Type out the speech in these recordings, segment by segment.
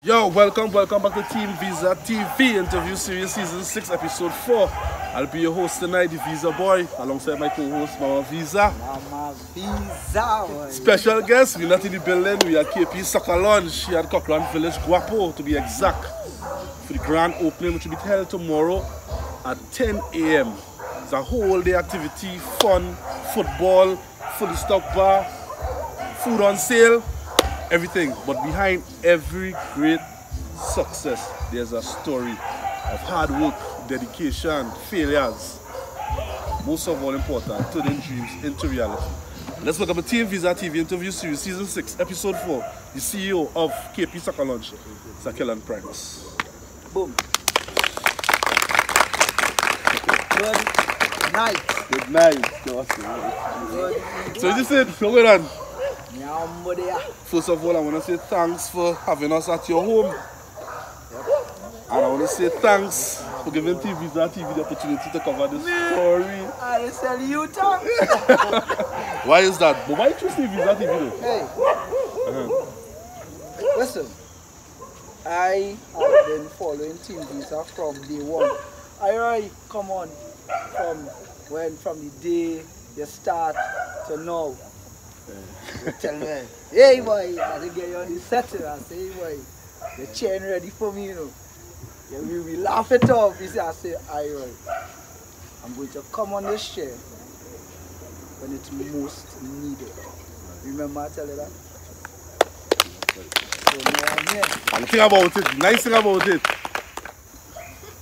Yo, welcome back to TeamViza TV interview series season 6 episode 4. I'll be your host tonight, the Visa Boy, alongside my co-host Mama Visa. Mama Visa, boy. Special guest, we're not in the building, we at KP Soccer Lounge here at Cochran Village, Guapo to be exact, for the grand opening which will be held tomorrow at 10 a.m. It's a whole day activity, fun, football, fully stocked bar, food on sale. Everything, but behind every great success, there's a story of hard work, dedication, failures. Most of all important, turning dreams into reality. Let's welcome to TeamViza TV interview series season 6 episode 4, the CEO of KP Soccer Lounge, Zakellan Primus. Boom. Good night. Good night. Good. So you just said, what's going on? Yeah. First of all, I want to say thanks for having us at your home. And I want to say thanks for giving TeamViza TV the opportunity to cover this story. I just tell you, Tom. Why is that? But why choose TeamViza TV though? Hey. Listen, I have been following TeamViza from day one. I come on from the day you start to now. You tell me, hey boy, I didn't get you on the setting. I say, hey boy, the chain ready for me, you know. Yeah, we laugh it off. You see, I say, alright, I'm going to come on this chair when it's most needed. Remember I tell you that? So now I'm here. And the thing about it, nice thing about it,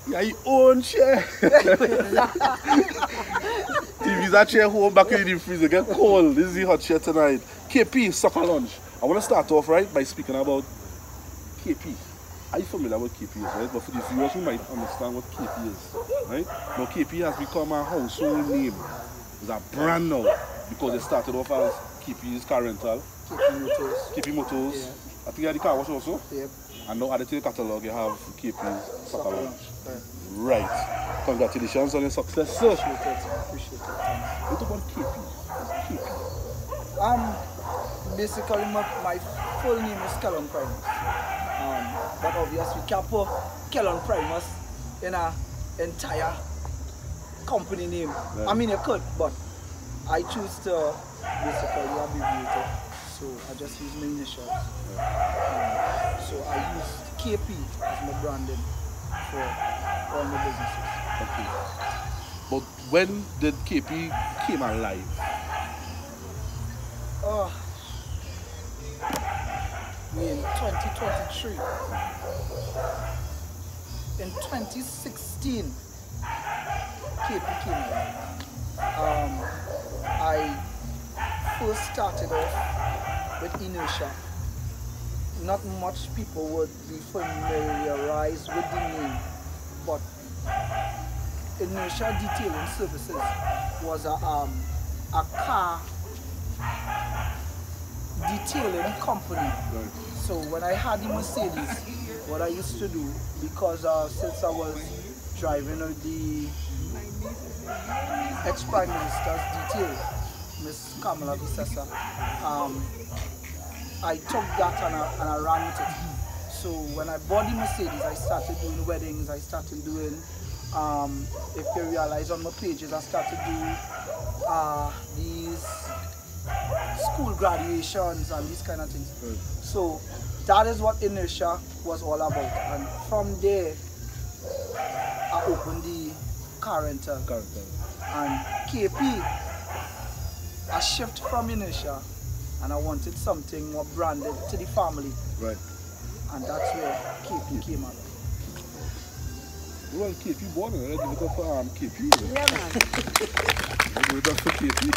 yeah, your own chair. TeamViza chair home back in the freezer, get cold. This is the hot chair tonight. KP Soccer Lounge. I want to start off right by speaking about KP. Are you familiar with KP is, right? But for the viewers who might understand what KP is, right? Now KP has become a household name. It's a brand now because it started off as KP's car rental. KP Motors. KP Motors. Yeah. I think you had the car wash also. Yep. And now added to the catalogue you have KP's Soccer Lounge. Right. Right. Congratulations on your success, sir. Appreciate it. What about KP? Basically my full name is Kellon Primus. But obviously we can't put Kellon Primus in an entire company name. Right. I mean you could, but I choose to basically abbreviate it. So I just use my initials. So I use KP as my branding for all my businesses. Okay. But when did KP came alive? In 2023. In 2016, KP came alive. I first started off with inertia. Not much people would be familiarized with the name, but Inertia Detailing Services was a car detailing company. Right. So when I had the Mercedes, what I used to do, because since I was driving the ex-Prime Minister's detail, Miss Kamala Visesa, I took that and I ran with it. So when I bought the Mercedes, I started doing weddings, I started doing, if you realize on my pages, I started doing these school graduations and these kind of things. Right. So that is what Inertia was all about. And from there, I opened the car rental. And KP, a shift from Inertia, and I wanted something more branded to the family. Right. And that's where KP came out. Well, KP born already because for KP. Yeah, man. We're done for KP.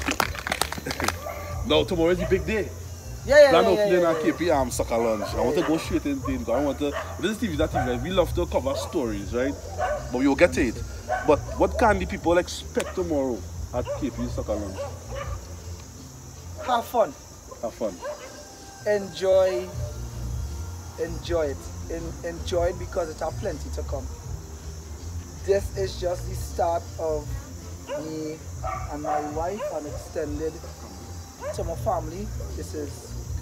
Now tomorrow is the big day. Yeah. Plan opening at KP Soccer Lounge. I want to go straight into it. I want to. This is TeamViza TV. We love to cover stories, right? But we will get to it. But what can the people expect tomorrow at KP Soccer Lounge? Have fun. Have fun. Enjoy it. Enjoy it because it has plenty to come. This is just the start of me and my wife and extended to my family. This is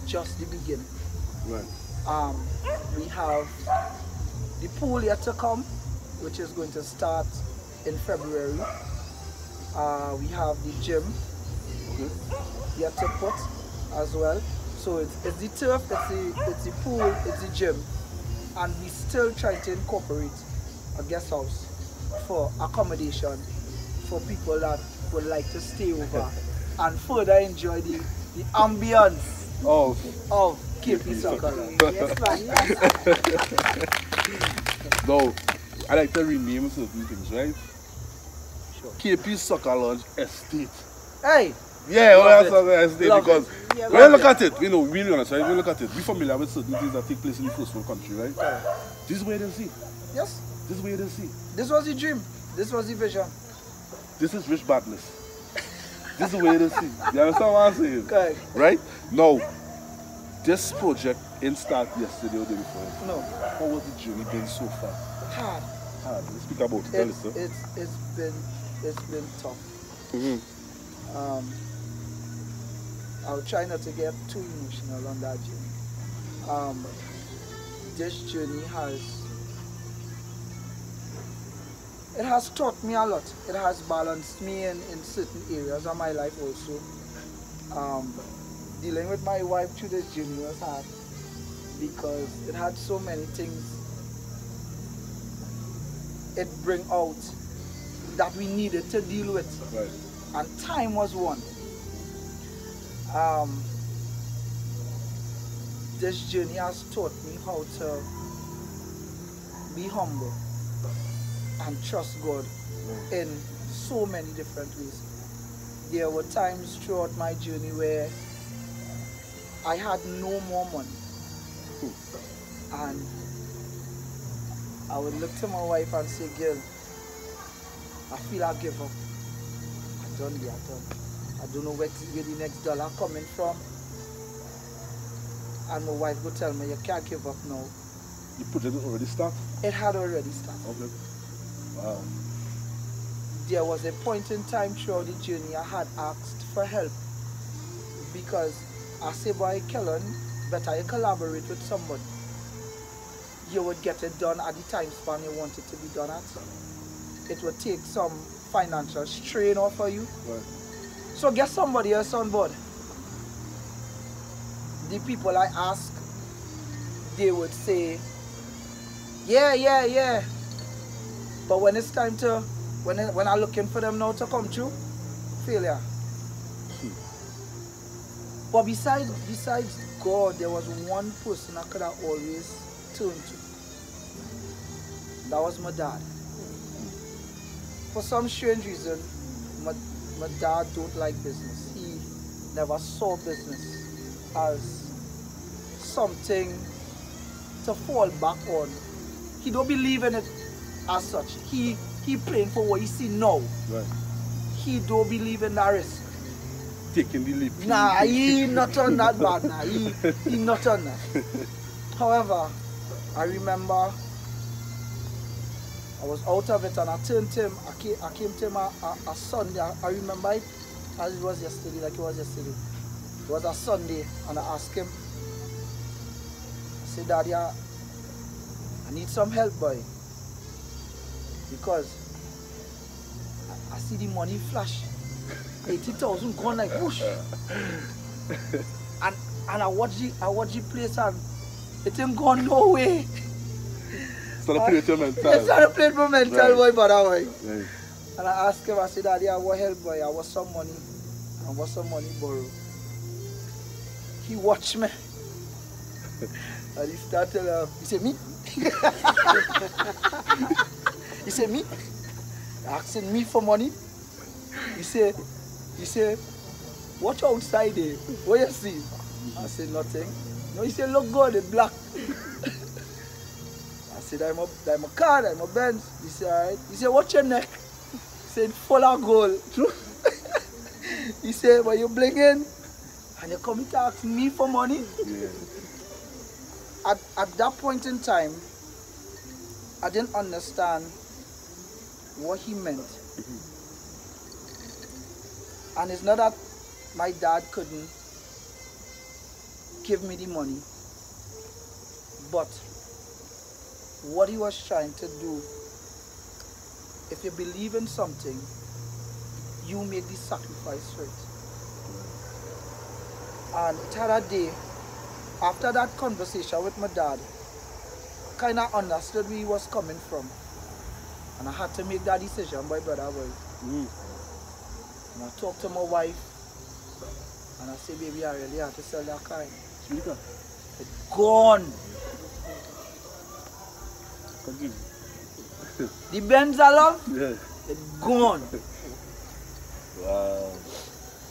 just the beginning. Right. We have the pool yet to come, which is going to start in February. We have the gym yet to put as well. So it's the turf, it's the pool, it's the gym, and we still trying to incorporate a guest house for accommodation for people that would like to stay over and further enjoy the ambience of KP Soccer. Yes, man. No, I like to rename certain things, right? Sure. KP Soccer Lodge Estate. Hey! Yeah, Love well, that's estate Love because it. when you look at it, you know, really honest, right? When you look at it, we're familiar with certain things that take place in the first world country, right? This is where they see. Yes. This is where they see. This was the dream. This was the vision. This is rich badness. This is where they see. You understand what I'm saying? Okay. Right? Now, this project didn't start yesterday or the day before. No. How was the journey been so far? Hard. Let's speak about it. Tell us, sir. It's been tough. I'll try not to get too emotional on that journey. This journey has taught me a lot. It has balanced me in certain areas of my life also. Dealing with my wife through this journey was hard because it had so many things it bring out that we needed to deal with. Right. And time was one. This journey has taught me how to be humble and trust God in so many different ways. There were times throughout my journey where I had no more money. And I would look to my wife and say, girl, I feel I give up. I done. I don't know where the next dollar coming from. And my wife would tell me, you can't give up now. The project already started? It had already started. Okay. Wow. There was a point in time throughout the journey I had asked for help because I say, boy, Kellen, better you collaborate with somebody. You would get it done at the time span you want it to be done at. It would take some financial strain off of you. Right. So get somebody else on board. The people I ask, they would say, yeah. But when it's time to, when I'm looking for them now to come through, failure. But besides God, there was one person I could have always turned to. That was my dad. For some strange reason, my dad don't like business. He never saw business as something to fall back on. He don't believe in it as such. He playing for what he see now. Right. He don't believe in that risk. Taking the leap. Nah, he not on that bad. Nah, he not on that. However, I remember I was out of it and I turned to him. I came to him a Sunday. I remember it as it was yesterday, like it was yesterday. It was a Sunday and I asked him, I said, Daddy, I need some help, boy. Because I see the money flash. 80,000 gone like whoosh. And I watch the place and it ain't gone no way. It's not a play with your mental. It's not a play with my mental, right. Boy, but that way. Right. And I asked him, I said, Daddy, I want help, boy. I want some money. I want some money borrowed. He watched me. And he started, he said, me? He said, me? Asking me for money? He said, watch outside there. What you see? I said, nothing. No, he said, look good, it's black. I said, I'm a car, I'm a Benz. He said, all right. He said, watch your neck. He said, full of gold. He said, but you blinking and you come to ask me for money? Yeah. At that point in time, I didn't understand what he meant. And it's not that my dad couldn't give me the money. But what he was trying to do, if you believe in something, you make the sacrifice for it. And it had a day, after that conversation with my dad, kind of understood where he was coming from. And I had to make that decision, my brother boy. And I talked to my wife, and I said, baby, I really have to sell that car. It's gone. The Benz I love, it's gone. Wow.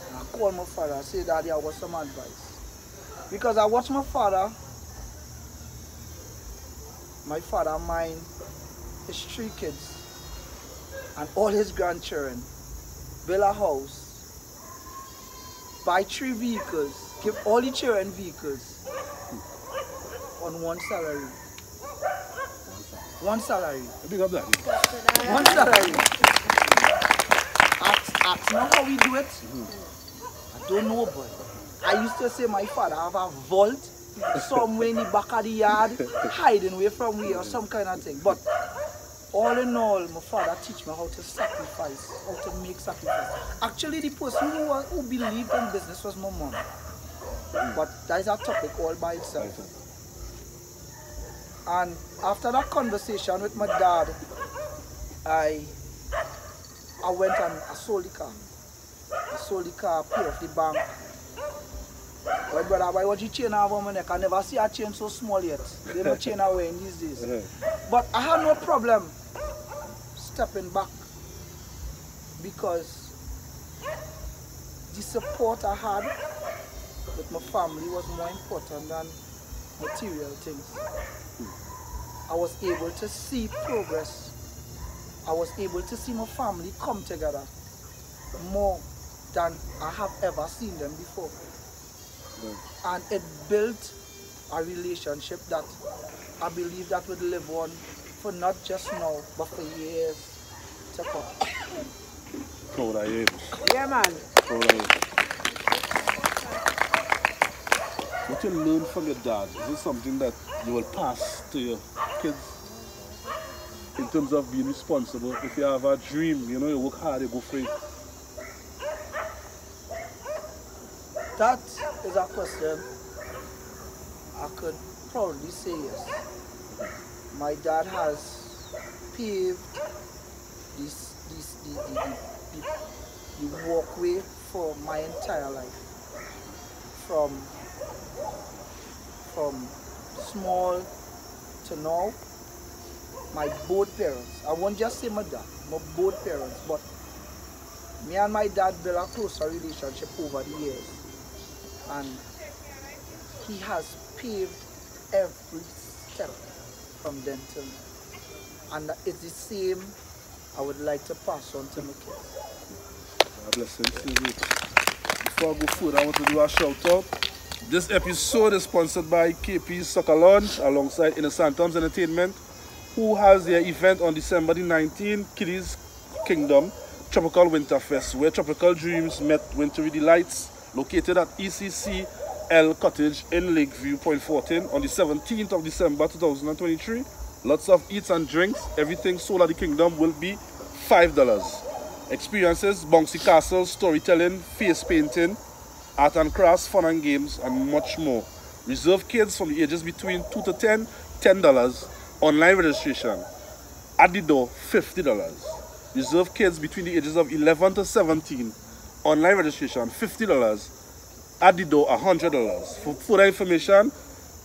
And I called my father, I said, Daddy, I want some advice. Because I watched my father mind his 3 kids and all his grandchildren, build a house, buy 3 vehicles, give all the children vehicles on one salary. One salary. Big up that. One salary. Ask me how we do it. I don't know, but I used to say my father have a vault somewhere in the back of the yard, hiding away from me or some kind of thing. But all in all, my father teach me how to sacrifice, how to make sacrifice. Actually, the person who believed in business was my mom. But that is a topic all by itself. And after that conversation with my dad, I went and I sold the car. I sold the car, paid off the bank. My brother, why was you chain over my neck? I never see a chain so small yet. They don't chain away in these days. But I had no problem stepping back because the support I had with my family was more important than material things. I was able to see progress. I was able to see my family come together more than I have ever seen them before. And it built a relationship that I believe that would live on for not just now, but for years to come. Proud of you. Yeah, man. Proud of you. What you learn from your dad, is it something that you will pass to your kids? In terms of being responsible, if you have a dream, you know, you work hard, you go for it. That is a question I could proudly say yes. My dad has paved the walkway for my entire life. From small to now, my both parents, I won't just say my dad, my both parents, but me and my dad built a closer relationship over the years. And he has paved every step from then till now. And it's the same I would like to pass on to my kids. God bless him. Before I go further, I want to do a shout out. This episode is sponsored by KP's Soccer Lounge alongside Inner Santoms Entertainment, who has their event on December the 19th, Kiddies Kingdom Tropical Winter Fest, where tropical dreams met wintry delights, located at ECC L Cottage in Lakeview, Point 14 on the 17th of December 2023. Lots of eats and drinks. Everything sold at the Kingdom will be $5. Experiences, bouncy castles, storytelling, face painting, art and crafts, fun and games, and much more. Reserve kids from the ages between 2 to 10, $10. Online registration. At the door, $50. Reserve kids between the ages of 11 to 17. Online registration, $50. At the door, $100. For further information,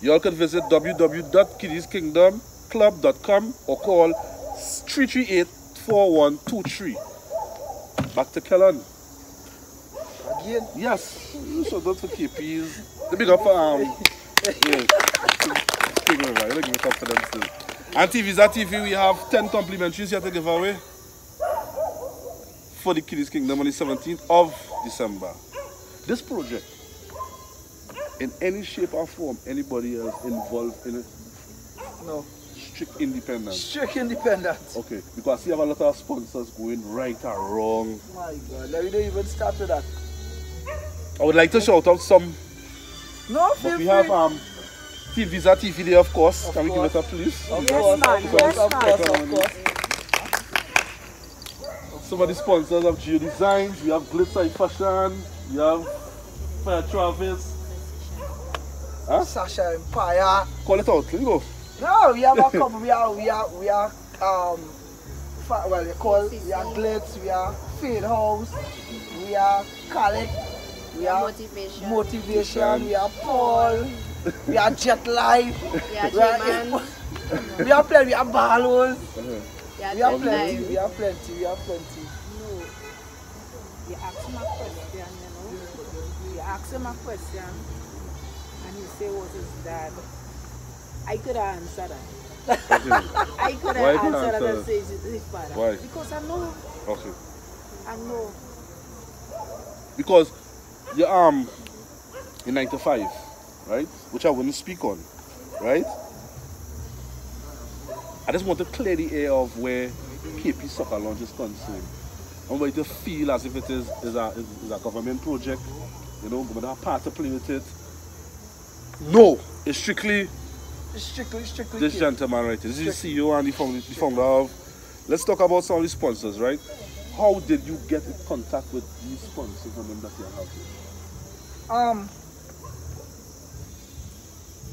you all can visit www.kiddieskingdomclub.com or call 338-4123. Back to Kellen. Again? Yes. So don't for KPs. The big up for yeah. Give me confidence too. And TeamViza TV, we have 10 complimentaries here to give away for the Kiddies Kingdom on the 17th of December. This project, in any shape or form, anybody else involved in it? No. Strict independence. Strict independence. Okay, because you have a lot of sponsors going right or wrong. My God, let me not even start with that. I would like to shout out some. No, but feel we free. have TeamViza TV there, of course. Of Can we give course. it up, please? Of Yes, course, man. of course, Yes, of man. course, of course. Some of the sponsors of Geo Designs. We have Glitz Fashion. We have Fire Travis. Huh? Sasha Empire. Call it out. Let me go. No, we have a couple. We are well, we are Glitz, we are Fade House, we are Khaled, we are Motivation, we are Paul, we are Jet Life, we are plenty, we are Balloons, we are plenty. No, you ask him a question, you ask him a question, and he say what is that? I could answer that. I could Why have you answered that answer and say it's his father. Why? Because I know. Okay. I know. Because you're in 95, right? Which I wouldn't speak on, right? I just want to clear the air of where KP Soccer Launch is concerned. I want you to feel as if it is a government project, you know, government have part to play with it. No, it's strictly this gentleman right here. This is the CEO and the founder of. Let's talk about some of the sponsors, right? How did you get in contact with these sponsors and them that you have here?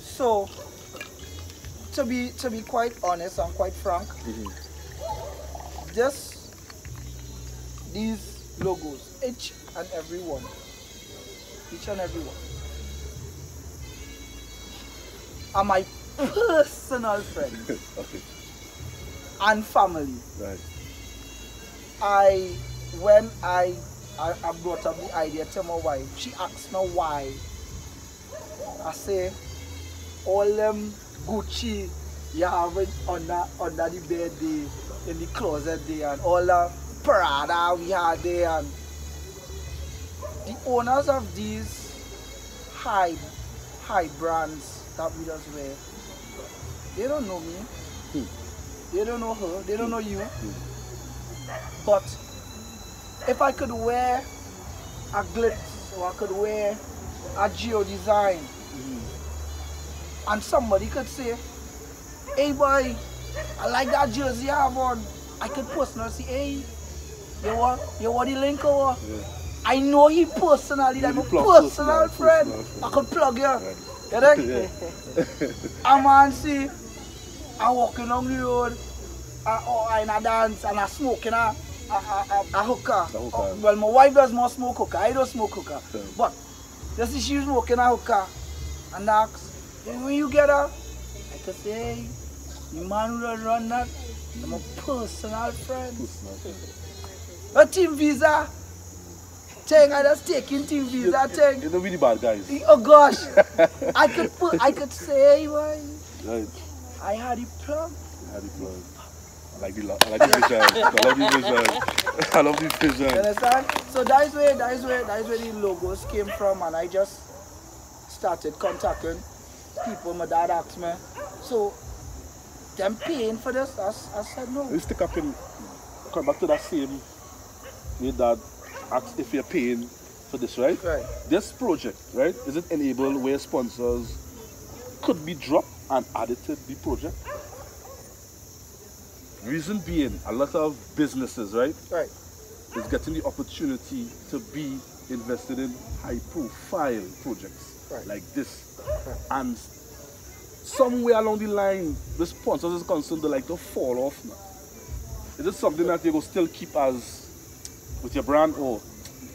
So to be quite honest and quite frank, these logos, each and every one, are my personal friends Okay. and family. Right. When I brought up the idea to my wife, she asked me why. I say, all them Gucci you have it under the bed there, in the closet there, and all the Prada we had there, and the owners of these high brands that we just wear, they don't know me, they don't know her, they don't know you. But if I could wear a Glitz or I could wear a Geo Design, and somebody could say, hey boy, I like that jersey you have on, I could personally say, hey, you want the link or? Yeah. I know he personally, that's my personal friend. I could plug you. Right. You know? Yeah. A man see, I'm walking on the road, or in a dance, and I'm smoking a hookah. Well, my wife does more smoke hookah, I don't smoke hookah. Yeah. But just see she's smoking a hookah, and asks, when you get her, I could say, hey, the man who run that, I'm a personal friend. A TeamViza thing, I just taking TeamViza thing. You're not really bad guys. Oh gosh, I could say, boy, right. I had it plug. I like the vision. I love the vision. You understand? So that's where the logos came from, and I just started contacting people. My dad asked me, so them paying for this? I said no. Let's stick up in, come back to that same way dad asked if you're paying for this, right? Right. This project, right, is it enabled where sponsors could be dropped and added to the project? Reason being, a lot of businesses, right, is getting the opportunity to be invested in high-profile projects like this. And somewhere along the line, the sponsors is concerned they like to fall off now. Is it something that you will still keep as with your brand, or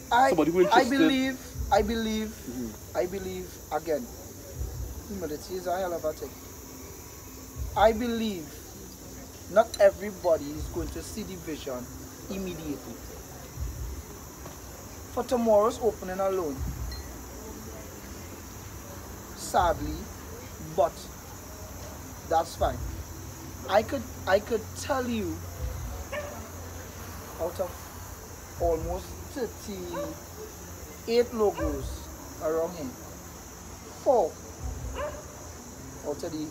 somebody who interested? I believe again, humility is a hell of a thing. I believe not everybody is going to see the vision immediately. For tomorrow's opening alone, sadly, but that's fine. I could tell you, out of almost 38 logos around here, 4 out of the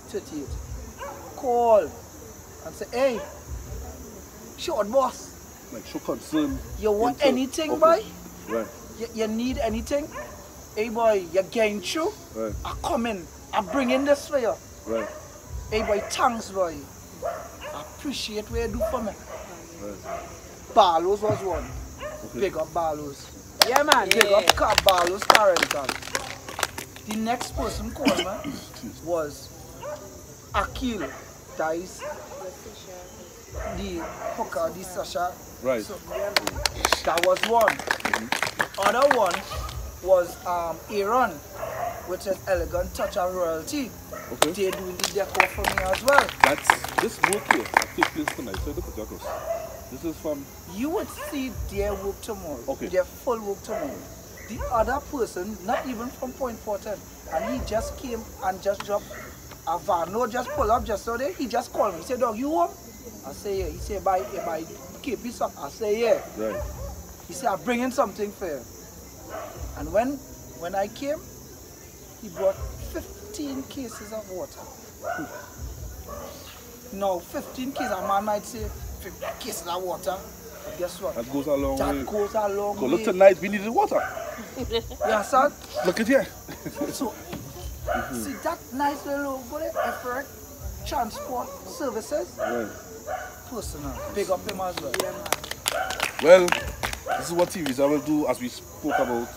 38 call and say, hey, short boss, like show concern. You want anything, boy? Right. You need anything? Hey boy, you're getting through? Right. I come in. I'm bringing this for you. Right. Hey boy, thanks boy. I appreciate what you do for me. Right. Barlows was one. Okay. Big up Barlows. Yeah, man. Big up Barlows car rental. The next person called me was Akil. That is the hooker, the Sasha. Right. So, that was one. The other one was Aaron, which is Elegant Touch of Royalty. Okay. They're doing the decor for me as well. That's this work here. I take place tonight. So look at that. This is from. You would see their work tomorrow. Okay. Their full work tomorrow. The other person, not even from Point Fortin, and he just came and just dropped a van. No, just pull up just so there. He just called me. He said, "Dog, you home?" I say, "Yeah." He said, "By KP sock." I say, "Yeah." Right. He said, "I'm bringing something for you." And when I came, he brought 15 cases of water. No, 15 cases. A man might say 50 cases of water. But guess what? That goes a long way. That goes a long So way. look, tonight we needed water. Yeah, son. Look at here. So, see that nice little logo there, Ep4 Transport Services? Right. Personal. Big up him as well. Well, this is what TeamViza will do, as we spoke about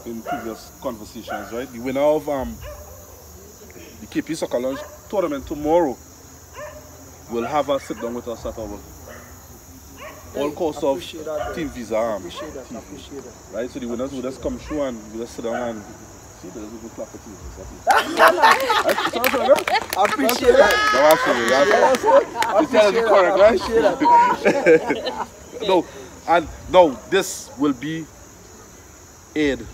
in previous conversations, right? The winner of the KP Soccer Launch tournament tomorrow will have us sit down with us at our all course of Appreciate that, bro. TeamViza. Appreciate that. Appreciate that. Right? So the winners will just come through and we'll just sit down and see, there's a good clap for TeamViza. I appreciate that. No, this will be aired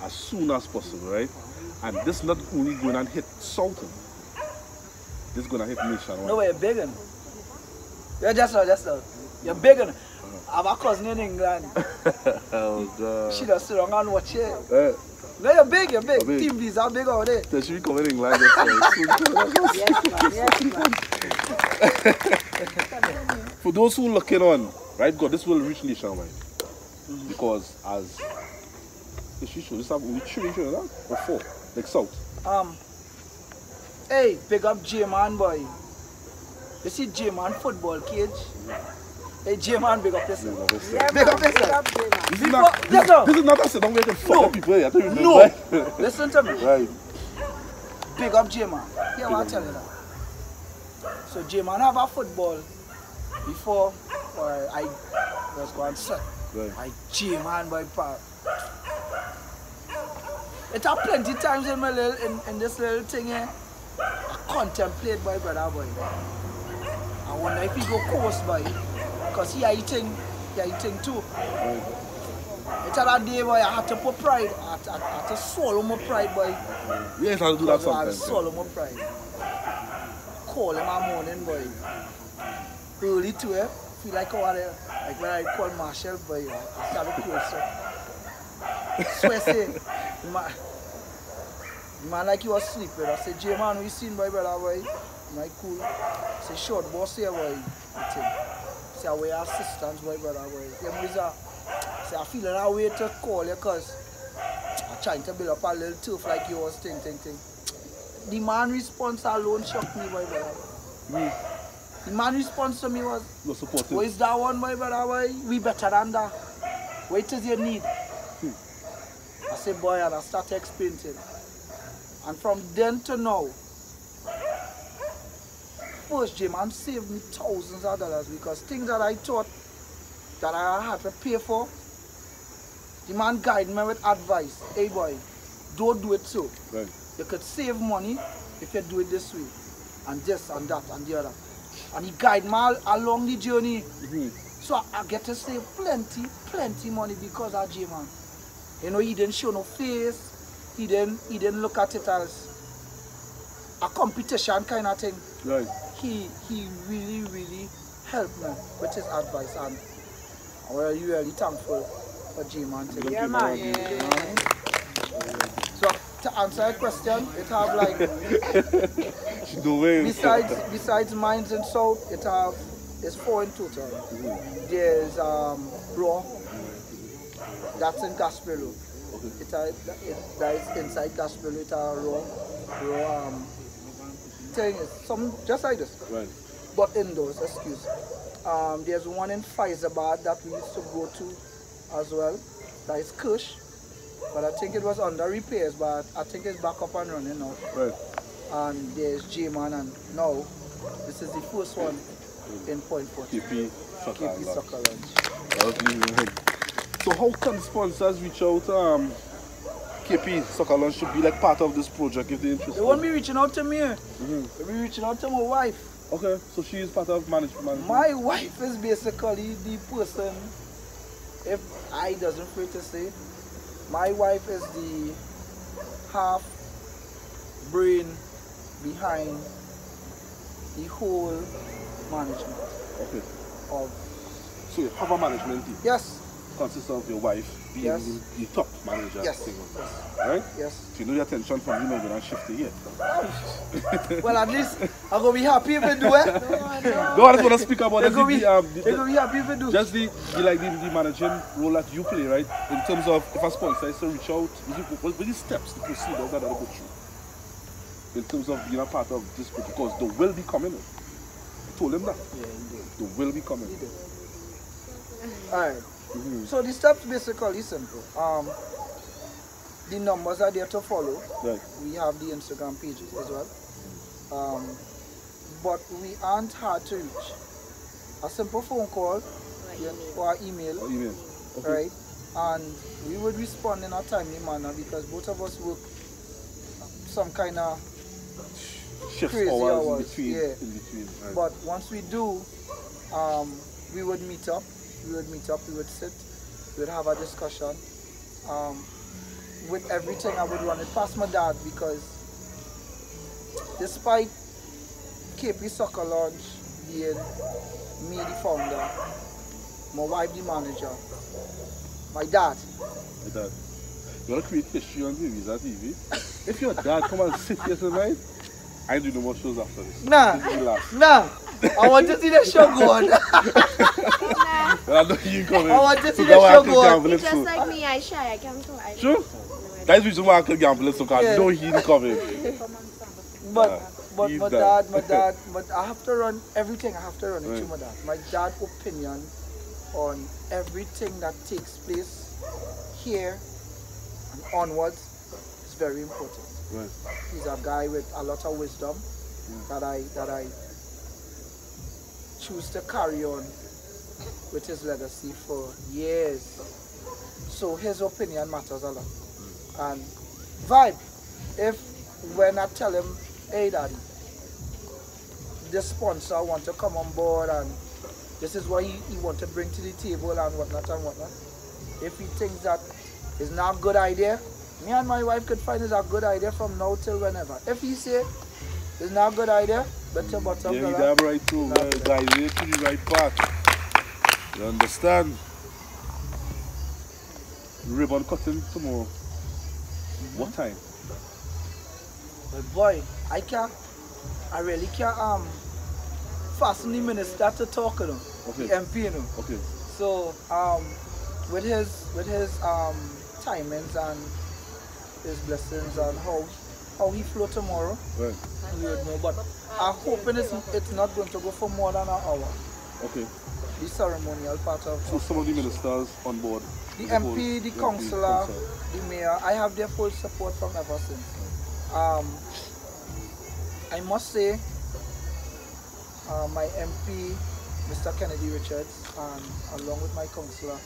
as soon as possible, right? And this not only going to hit Sultan, this is going to hit nationwide. No way, you're begging. You're just now. You're begging. I have a cousin in England. Oh, God. She just sit down and watch it. Eh, No, you're big. big. TeamViza big over there. so she be coming in England this time. For those who are looking on, right, God, this will reach nationwide. Because as she show, this have only 3 shows, or 4, like South. Hey, big up J-Man boy. You see J-Man football cage? Hey J-Man, big up yourself. Yeah, Big up man. yourself. This is not a sit down where you can fuck up people here. I tell you, No. right? Listen to me. Right. Big up J-Man. Hear what I tell you now. So J-Man have a football before I was going to set. Right. I J-Man boy pal. It have plenty times in my in this little thing here. I contemplate boy brother boy. I wonder if he go coast boy. Because he eating too. Right. It's a day boy, I had to put pride. I had to swallow my pride boy. Yes, I'll do that I sometimes. swallow my pride. Call him a morning boy. Early to it. Feel like like when I call Marshall boy, I start to close up. So I say, man like he was sleeping. I say, J-Man, we seen boy brother boy. My cool. Say short boss here boy. Say we are assistants boy brother boy. Say I feeling a way to call you cause I'm trying to build up a little turf like you was thing. The man response alone shocked me boy brother. The man response to me was, No supportive. what is that one boy brother boy? We better than that. What is your need? I say boy and I start explaining. And from then to now, first J-Man saved me thousands of dollars because things that I thought that I had to pay for, the man guided me with advice. Hey boy, don't do it so. Right. You could save money if you do it this way. And this and that and the other. And he guided me along the journey. So I get to save plenty money because of J-Man. You know, he didn't show no face. He didn't look at it as a competition kind of thing. Right. He really helped me with his advice, and I'm really thankful for J-Man. Yeah, man. So to answer your question, it have like No way. besides mines and south, it's 4 in total. There's Raw, that's in Gaspereau. That is inside Gaspereau, it's Raw. Bro, thing is, just like this, Right. but indoors, excuse. There's one in Faizabad that we used to go to as well. That is Kush. But I think it was under repairs, but I think it's back up and running now. Right. And there's J-Man, and now this is the first one in Point 40. KP Soccer KP Lounge. Soccer Lounge. Lovely, man. So how can sponsors reach out KP Soccer Lounge to be like part of this project if they're interested? They won't be reaching out to me. They'll be reaching out to my wife. Okay, so she is part of management. My wife is basically the person, if I doesn't free to say, my wife is the half brain behind the whole management Okay. of. So you have a management team. Yes. Consists of your wife being Yes. the top manager. Yes. Thing, right? Yes. So you know your attention from you know when I shift it here. Well, at least I'm gonna be happy if they do it. No, I just want to speak about They're gonna be the happy if they do. just the managing role that you play, right? In terms of if a sponsor is to reach out, what the steps, the procedures that I go through in terms of being a part of this project, because they will be coming. I told him that. Yeah, indeed. They will be coming. He did. Alright. So the steps basically simple. The numbers are there to follow. Right. We have the Instagram pages as well. But we aren't hard to reach. A simple phone call or email, Or email. Okay. right? And we would respond in a timely manner because both of us work some kind of Shifts crazy hours hours, in between. yeah. In between. Right. But once we do, we would meet up. We would sit, we would have a discussion. With everything, I would run it past my dad because despite KP Soccer Lounge being me the founder, my wife the manager, my dad. My dad. You want to create history on TeamViza TV? If your dad come and sit here tonight, I do no more shows after this. Nah, This is the last. nah. I want to see the show go on. Well, I know you coming. I want to see So the that way I show can go on. gamble it Just too. like me, I shy. I can't go. I Sure? That's the reason why I can gamble it so because I know he's coming. But He's my done. dad, but I have to run everything. I have to run it Right. through my dad. My dad's opinion on everything that takes place here and onwards is very important. Right. He's a guy with a lot of wisdom that I choose to carry on with his legacy for years. So his opinion matters a lot. And vibe, when I tell him, hey daddy, this sponsor want to come on board and this is what he want to bring to the table and whatnot and whatnot. If he thinks that is not a good idea, me and my wife could find it's a good idea from now till whenever. If he say it's not a good idea, better bottom Yeah, you damn right too. Nah, Guys, you're to the right path. You understand? Ribbon cutting tomorrow. What time? But boy, I really can't fasten the minister to talk, you know. Okay. The MP, you know. Okay. So with his timings and his blessings and how he flow tomorrow, Right. we would know. But I'm hoping it's not going to go for more than an hour. Okay. The ceremonial part of So some of the ministers on board. the MP, the councillor, the mayor, I have their full support from ever since. I must say, my MP, Mr. Kennedy Richards, and along with my councillor,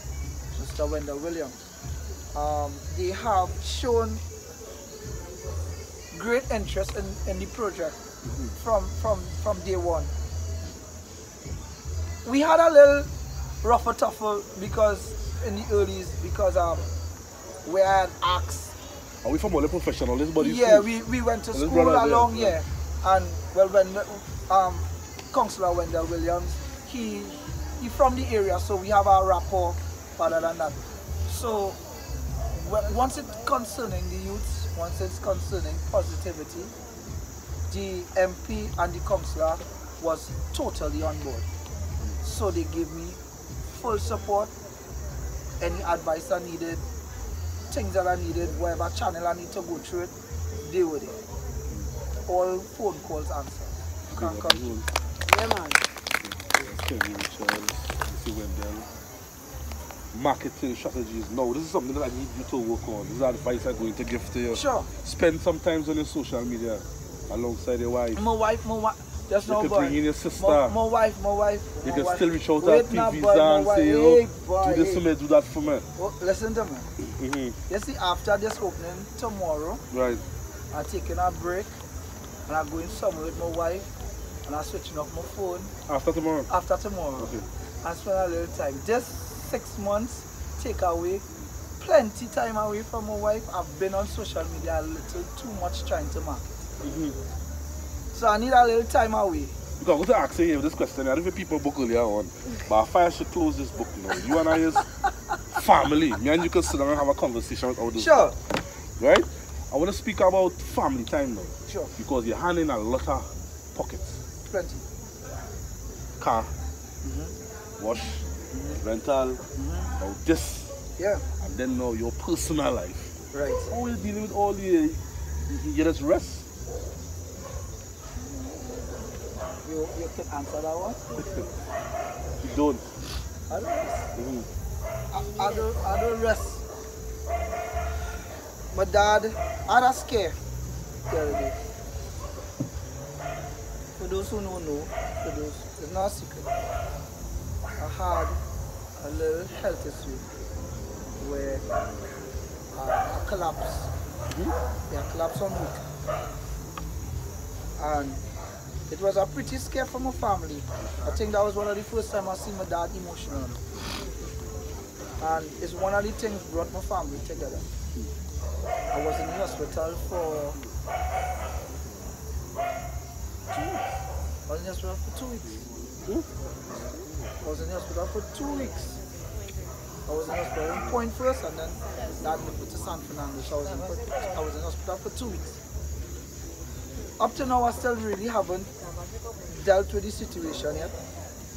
Mr. Wendell Williams, they have shown great interest in the project from day one. We had a little rougher tougher because in the earlies because we had asked. Are we from all the professionals? Body Yeah, school? we went to Well, his school brother there, along, yeah. yeah. And well, when Councillor Wendell Williams, he from the area, so we have our rapport other than that. So once it's concerning the youths, once it's concerning positivity, the MP and the councillor was totally on board. So they gave me full support, any advice I needed, things that I needed, whatever channel I need to go through it, they were there. all phone calls answered. You can't come. Yeah, man. Marketing strategies. No, this is something that I need you to work on. This is advice I'm going to give to you. Sure. Spend some time on your social media alongside your wife. My wife. Just you no can boy. bring in your sister. My wife. You can still reach out Wait to now, TeamViza boy, and my say, wife. oh, Hey, do this boy, for me, do that for me. Oh, listen to me. You see, after this opening tomorrow, Right. I'm taking a break and I'm going somewhere with my wife and I'm switching off my phone. After tomorrow? After tomorrow. Okay. I spend a little time. Just 6 months, take away plenty time away from my wife. I've been on social media a little too much trying to market. So I need a little time away. Because I'm going to ask you this question. I don't know if people book earlier on, but if I should close this book now, you and I is family. Me and you can sit down and have a conversation without this. Sure. Right? I want to speak about family time now. Sure. Because you're handling a lot of pockets. Plenty. Car, wash, rental, now this, Yeah. and then now your personal life. Right. How are you dealing with all the, you just rest? You can answer that one? You don't. I don't rest. I don't rest. My dad had a scare the other day. For those who don't know, it's not a secret. I had a little health issue where I collapsed. Yeah, I collapsed on week. And it was a pretty scare for my family. I think that was one of the first time I seen my dad emotional. And it's one of the things brought my family together. I was in the hospital for 2 weeks. I was in the hospital for 2 weeks. I was in the hospital for 2 weeks. I was in the hospital in Point first and then dad moved me to San Fernando. So I was in the hospital for 2 weeks. Up to now I still really haven't dealt with the situation yet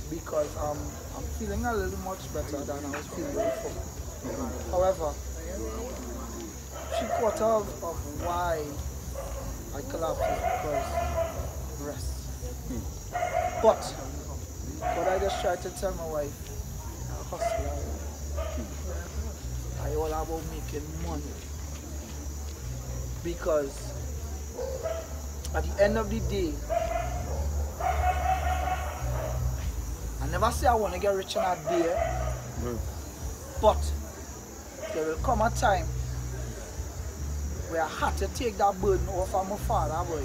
because I'm feeling a little much better than I was feeling before. However, 3/4 of why I collapsed is because rest. But what I just tried to tell my wife, hustler, I all about making money. Because at the end of the day, I never say I want to get rich in a day, but there will come a time where I had to take that burden off of my father, boy.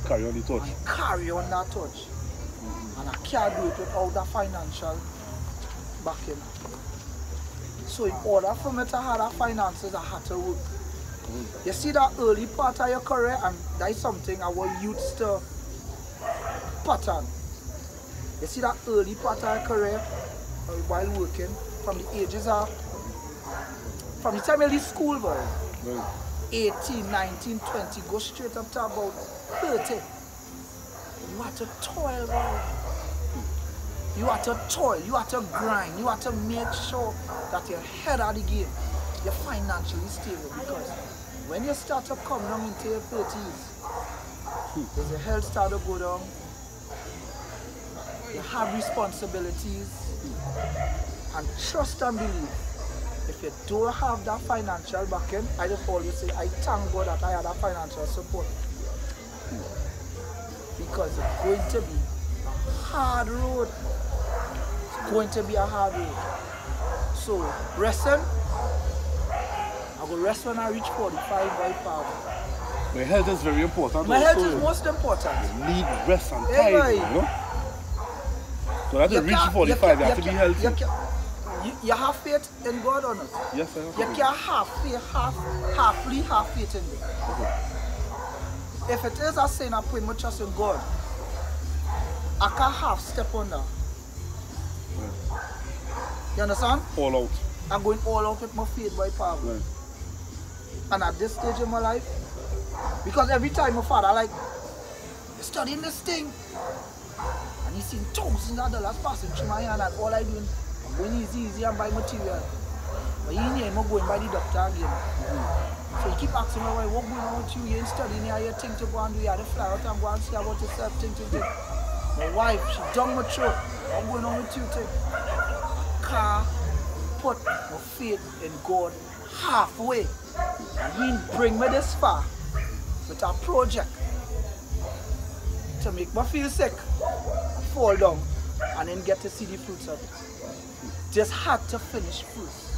Carry on the torch. And carry on that torch. And I can't do it without the financial backing. So in order for me to have the finances, I had to work. You see that early part of your career, and that is something our youths to pattern. You see that early part of your career while working, from the ages of, from the time you leave school, boy, 18, 19, 20, go straight up to about 30. You have to toil, boy. You have to toil, you have to grind, you have to make sure that you're ahead of the game. You're financially stable, because when you start to come down into your 30s, your health start to go down, you have responsibilities, and trust and believe. If you don't have that financial backing, I just always say, I thank God that I had that financial support. Because it's going to be a hard road. It's going to be a hard road. So, resting, I will rest when I reach 45 by power. My health is very important. My health is most important. You need rest and Hey, time, you know? So that to reach 45, you have to be healthy. You have faith in God or not? Yes, I have. You can't have faith, half faith in God. Okay. If it is a sin, I put my trust in God. I can't half step on that. You understand? All out. I'm going all out with my faith by power. Right. And at this stage in my life, because every time my father like, you're studying this thing, and he's seen thousands of dollars passing through my hand, and all I do, I'm going easy and buy material. But he ain't going by the doctor again. So you keep asking me, what going on with you? You ain't studying here, you think to go and do, you had to fly out and go and see about yourself, think. My wife, she done my throat. What going on with you, think? Car, put my faith in God halfway. And he bring me this far with a project to make me feel sick, fall down, and then get to see the fruits of it. Just had to finish first.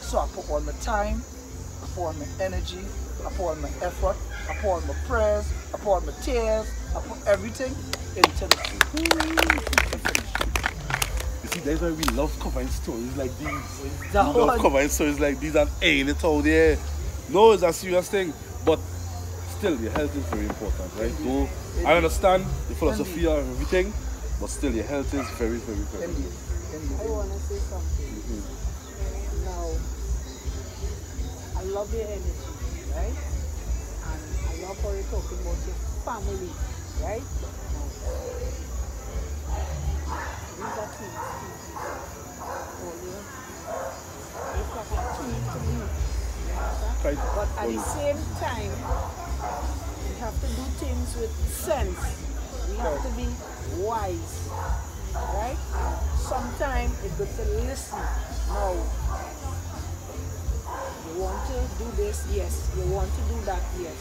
So I put all my time, I put all my energy, I put all my effort, I put all my prayers, I put all my tears, I put everything into the food. You see, that's why we love covering stories like these. We That love one. covering stories like these and ain't it out there. No, it's a serious thing, but still your health is very important, right? Though I understand the philosophy of everything, but still your health is very, very, very Indeed. I want to say something. Now, I love your energy, right? And I love how you're talking about your family, right? These are things. It's like a team to me. Right. But at the same time, we have to do things with sense. We have to be wise, right? Sometimes it's good to listen. Now, you want to do this, yes. You want to do that, yes.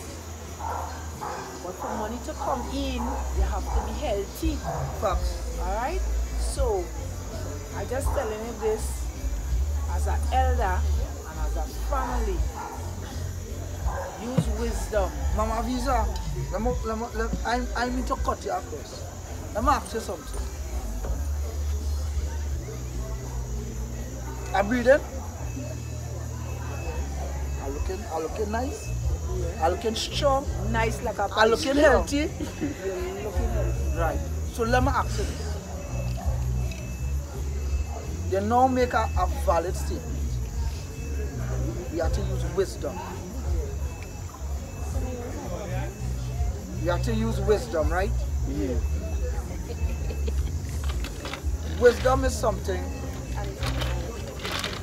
But for money to come in, you have to be healthy. Facts. Alright? So, I just telling you this as an elder and as a family. Use wisdom. Mama Visa, I need to cut you across. Let me ask you something. I'm breathing. I looking nice. I looking strong. Nice like a I looking healthy. You're looking healthy. Right. So let me ask you this. They now make a valid statement. We have to use wisdom. You have to use wisdom, right? Yeah. Wisdom is something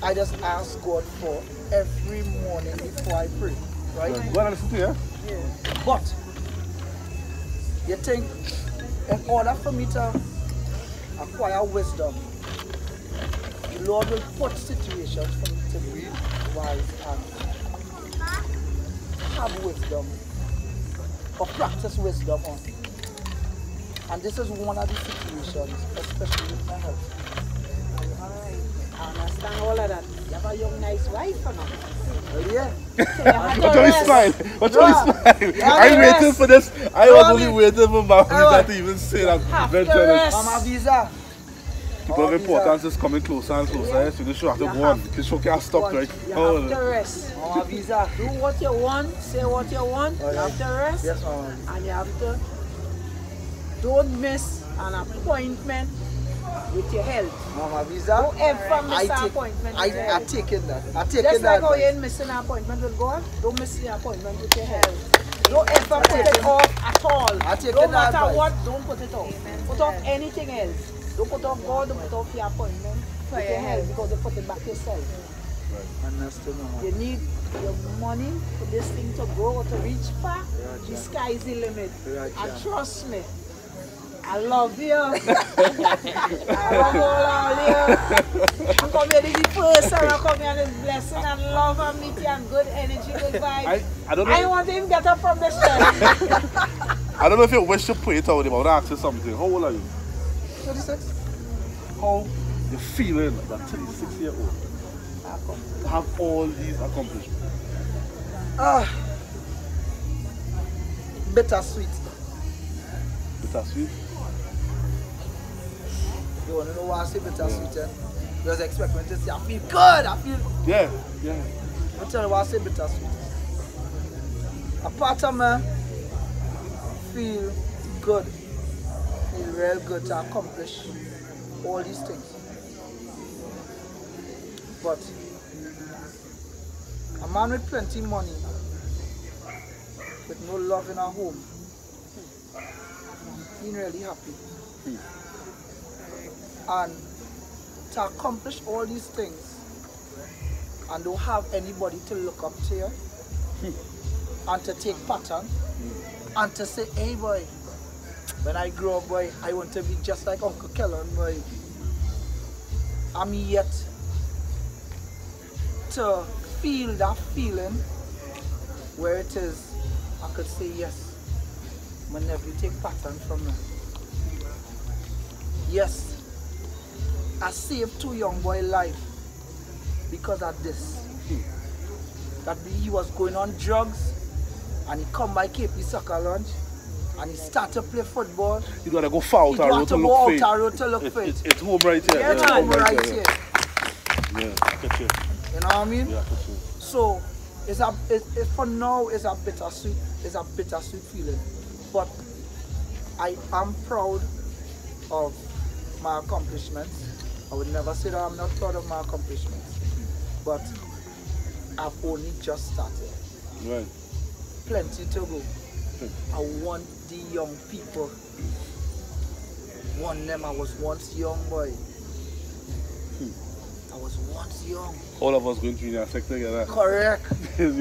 I just ask God for every morning before I pray, right? Go on and listen to you. But you think in order for me to acquire wisdom, the Lord will put situations for me to be wise and have wisdom or practice wisdom on. And this is one of the situations, especially with my health. Alright. I understand all of that. You have a young, nice wife or not? Well, yeah. Watch how he smile. Watch how he smile. I'm waiting for this. I was only waiting for Mama Visa to even say that. Have to Eventually. rest. Mama Visa. People of importance is coming closer and closer. So the show have to go on. The show can't stop, right? You have to rest. Mama Visa. Do what you want, say what you want. You have to rest. Yes, Mama. And you have to don't miss an appointment with your health. Mama Visa. Don't ever miss an appointment with your I health. take it that. I take Just it like that. how you ain't missing an appointment with God, don't miss the appointment with your health. Don't ever put it off at all. I take No it that matter advice. what, don't put it off. Put off anything else. Don't put off God, don't put off your appointment with your health because you put it back yourself. Understood, Mama. You need your money for this thing to grow or to reach far. The sky is the limit. And trust me, I love you. I love all of you. I come here to be person. I come here and blessing and love and meet you and good energy, good vibes. I don't know. I want to even get up from the stairs. I don't know if you wish to put it out, but I want to ask you something. How old are you? 36. How you feeling like that 36-year-old to have all these accomplishments? Bittersweet. Bittersweet? You want to know why I say bittersweet? Yeah. You was expecting me to say, I feel good. I feel. Yeah, yeah. I'll tell you why I say bittersweet. A part of me feel good. Feel real good to accomplish all these things. But a man with plenty money, with no love in our home, being really happy. And to accomplish all these things, and don't have anybody to look up to you and to take pattern and to say, hey boy, when I grow up, boy, I want to be just like Uncle Kellen, boy. I'm yet to feel that feeling where it is, I could say yes, whenever you take pattern from me. Yes, I saved 2 young boy life because of this. That he was going on drugs and he come by KP soccer lunch and he start to play football. You gotta go far out road to look fit. It's home right here. Yeah, it's home right here. Yeah, I catch you. You know what I mean? Yeah, I catch you. So it's for now it's a bittersweet feeling. But I am proud of my accomplishments. I would never say that I'm not proud of my accomplishments. But I've only just started. Right. Plenty to go. I want the young people. One them I was once young, boy. I was once young. All of us going through that sector together. Correct. And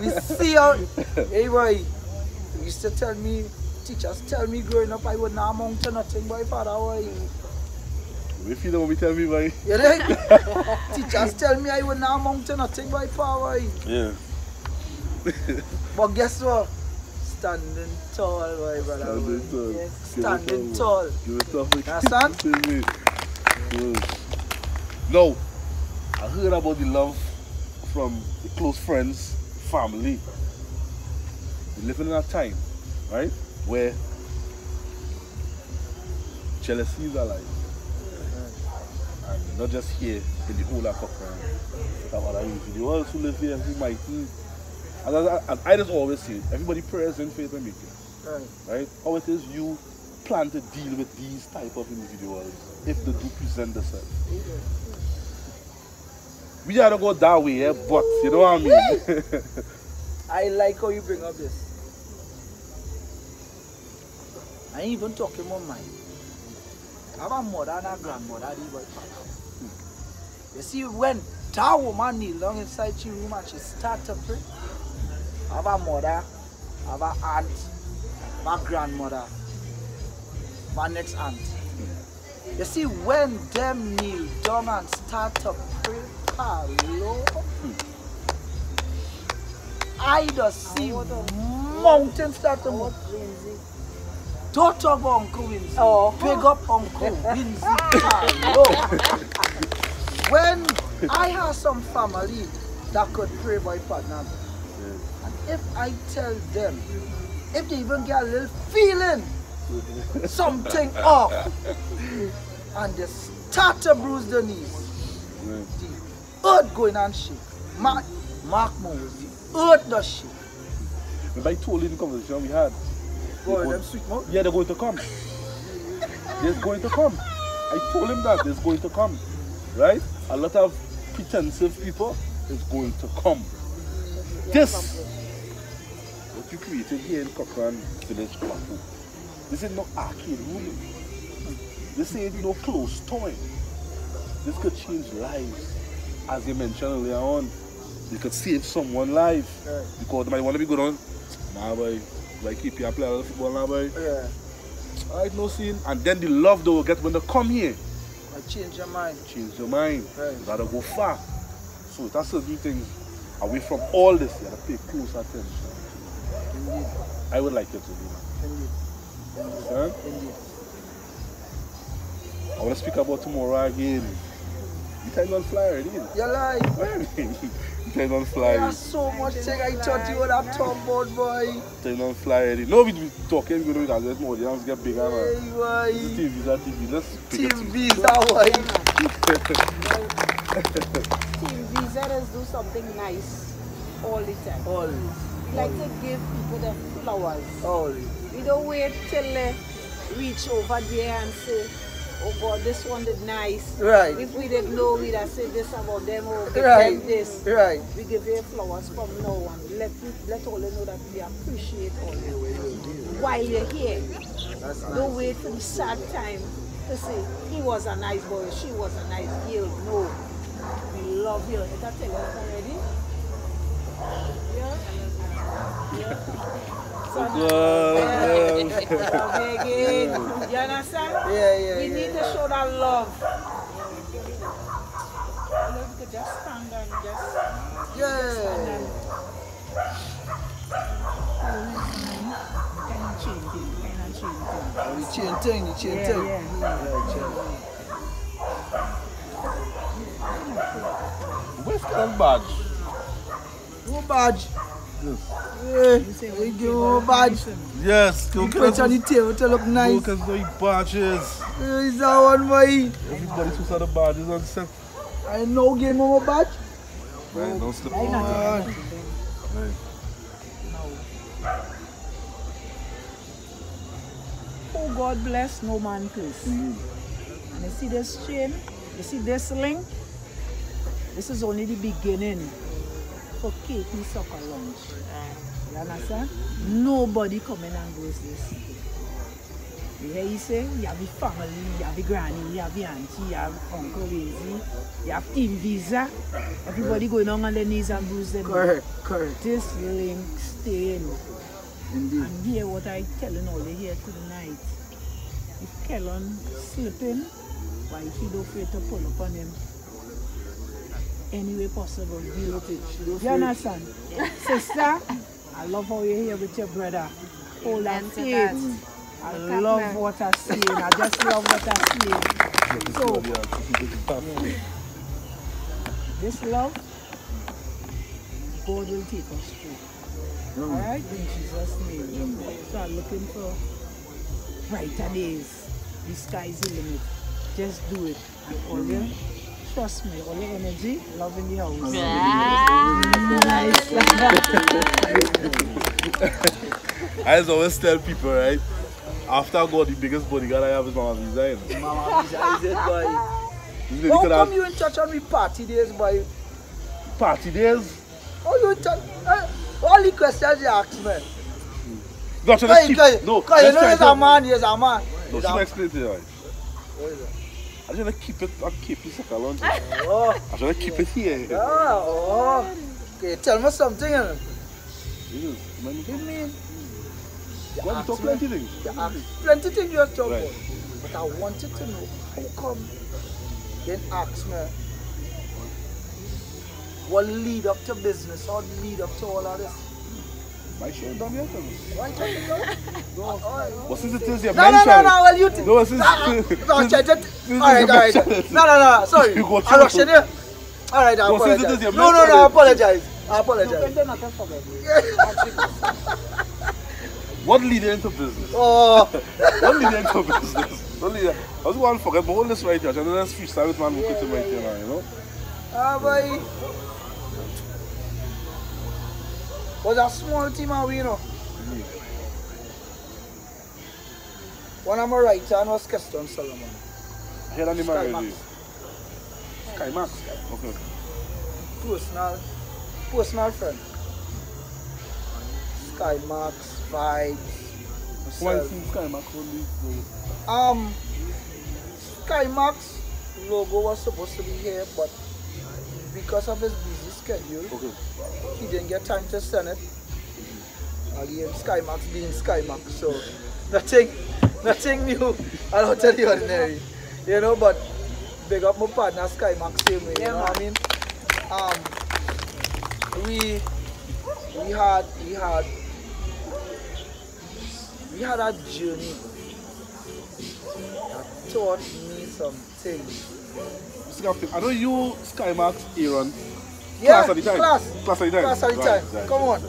we see how, hey boy, you used to tell me, teachers tell me growing up I would not amount to nothing, boy, father, boy. We feel what we tell me, boy. You know? Teachers tell me I would not amount to nothing, boy, father, boy. Yeah. But guess what? Standing tall, boy, brother. Standing tall. Yes, standing tall. Give it up. Understand? No, I heard about the love from the close friends, family. We live in a time, right, where jealousy is alive. And not just here in the whole Africa, but other individuals who live here who might need. And I just always say, everybody prayers in faith and making. Right? How it is you plan to deal with these type of individuals if they do present themselves. We gotta go that way, yeah, but you know what I mean? I like how you bring up this. I ain't even talking about mine. I have a mother and a grandmother, you see, when that woman kneel down inside your room and she start to pray, I have a mother, I have an aunt, my grandmother, my next aunt. You see, when them kneel down and start to pray, hello, I just see mountains start to move. Don't talk about Uncle Winzy. Oh. Big up Uncle Winzy. Hello. When I have some family that could pray by partner, and if I tell them, if they even get a little feeling, something off, and they start to bruise the knees, the earth going and shake. Mark Moses, the earth does shake. Remember I told you in the conversation we had, Them sweet mouth? yeah, they're going to come. They're going to come. I told him that they're going to come. Right? A lot of pretensive people is going to come. This, what you created here in Cochrane Village, Kwaku, this is no arcade room. This ain't no closed toy. This could change lives. As you mentioned earlier on, you could save someone's life. Yeah. Because they might want to be good on, nah boy, like keep your play a little football now boy. Yeah. Alright, no scene. And then the love they will get when they come here. I change your mind. Change your mind. Right. You gotta go far. So that's certain things away from all this, you gotta pay close attention. Indeed. I would like you to do that. Indeed. Understand? Indeed. I wanna speak about tomorrow again. You time don't fly already. You're lying. You time don't fly. There's so much thing I thought you would have talked about, boy. You time don't fly already. No, we be talking, we don't get more audience get bigger, man. Hey, boy. TeamViza TV, let's pick it. TeamViza, boy. TeamViza does do something nice all the time. Always. We like to give people the flowers. Always. We don't wait till they reach over there and say, oh God, this one did nice. Right. If we didn't know, we'd have said this about them or give Right. them this. Right. We give you flowers from now on. Let all them know that we appreciate all you. While you're here, That's don't nice. wait for the sad time to say, he was a nice boy, she was a nice girl. No. We love you. Did I tell you that already? Yeah? Yeah. So, love you again. You understand? Yeah. We need to show that love. You could just stand and just... Yeah. The chain thing. Where's that badge? No badge. Yes. Yeah, we give no badge. Yes. You put it on the table to look nice. Look at the badges. Is that one boy? Everybody who's got the badges on set. I know game more badge. Right, don't slip Why on. not? Right. Oh, God bless, no man curse. And you see this chain, you see this link, this is only the beginning for Katie Soccer Lounge. You understand? Nobody come in and goes this. You hear you say, you have the family, you have the granny, you have the auntie, you have Uncle Lazy, you have TeamViza. Everybody going on their knees and bruise them. Correct. This link staying. Indeed. And hear what I telling all they here tonight. If Kellen slipping, why she don't afraid to pull up on him? Any way possible, deal with it. You understand? Sister, I love how you're here with your brother. Hold that faith. I love what I'm saying. I just love what I'm saying. So, this love, God will take us through. Alright? In Jesus' name. So I'm looking for brighter days. The sky is the limit. Just do it. And all your, trust me, all your energy, love in the house. I just always tell people, right? After I got the biggest bodyguard I have is Mama Visa. Mama Visa is it, boy. How How come you in touch on me party days, boy? Party days? Oh, you in touch? All the questions you ask me. No, so let's keep... No, because you know there's a man, there's a man. No, she might explain to you, right? What is it? I just want to keep it on KP Soccer Lounge. Oh. I just want to keep it here. Okay, tell me something. Yes, man. You mean? You talk plenty things. You ask plenty things you have to talk Right. about. But I wanted to know how come then ask me what lead up to business or lead up to all of this. My show done yet? Why can't you go? Well, since it is your No, well you think. No, since... Alright. No, sorry. You go I rushed in here. Alright, I No, since it apologize. is your No, I apologize. I apologize. What lead you into business? Oh. What lead you into business? Don't lead you. I was going to forget, but hold this right here. And then let's freestyle with man who put him right here now, you know? Ah, boy. Was a small team and we, you know. One of my right hand was Keston Solomon. I heard on the man Sky already. Max. Sky Max? Okay. Personal friend. Sky Max, Vibes. Why myself. is Sky Max only? Sky Max logo was supposed to be here, but because of his busy schedule, he didn't get time to send it. Again, Sky Max being Sky Max, so nothing new and out of the ordinary, you know. But big up my partner Sky Max same way, you know what I mean? We had a journey that taught me some things. Mr. Captain, I know you, Sky Max, Aaron. Yeah, Class at the time. Class at the time. Right. Come on.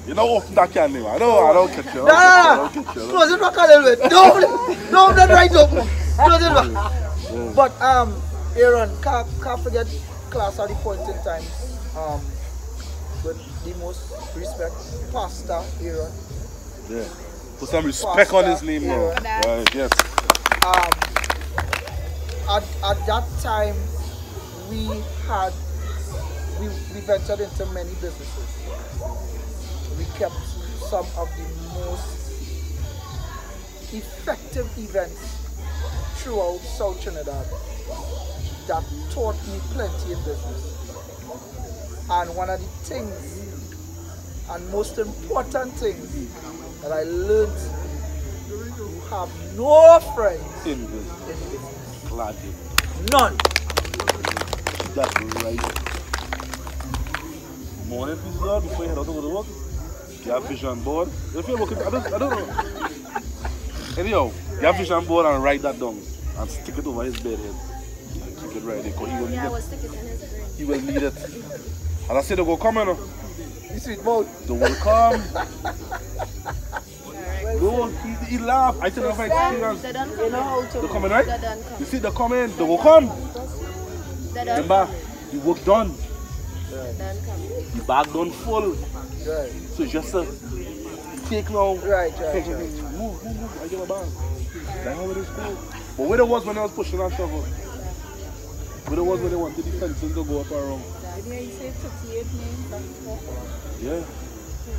You know, open that can name. I don't catch you. No. Close it back a little bit. No, not right open. Close it back. Yeah. But Aaron, can't forget class at the point in time. With the most respect, Pastor Aaron. Yeah. Put some respect on his name now. Pastor Right, yes. At that time, we ventured into many businesses. We kept some of the most effective events throughout South Trinidad that taught me plenty in business. And one of the things, and most important things that I learned, you have no friends In this. Glad you. None. That's right. Morning, please, Lord, before you head out to go to work. You have vision board. If you're working, I don't know. Anyhow, you have vision board and write that down and stick it over his bed head. And keep it right there, because he will need Yeah, I will it. stick it in his brain. He will need it. As I said, they will come, you know. You sweet mouth. They will come. No, he laugh. I tell you my experience. They don't You come know how They to. coming, right? They don't come. You see, they coming. They will come. They don't Remember, the work done. come. The bag done full. Right. So it's just a take now. Right. Move. I get my bag. That's how it is cool. But where it was when I was pushing that shovel? Where it was when they wanted the fencing to go up around? Yeah, you say 38 names. Yeah.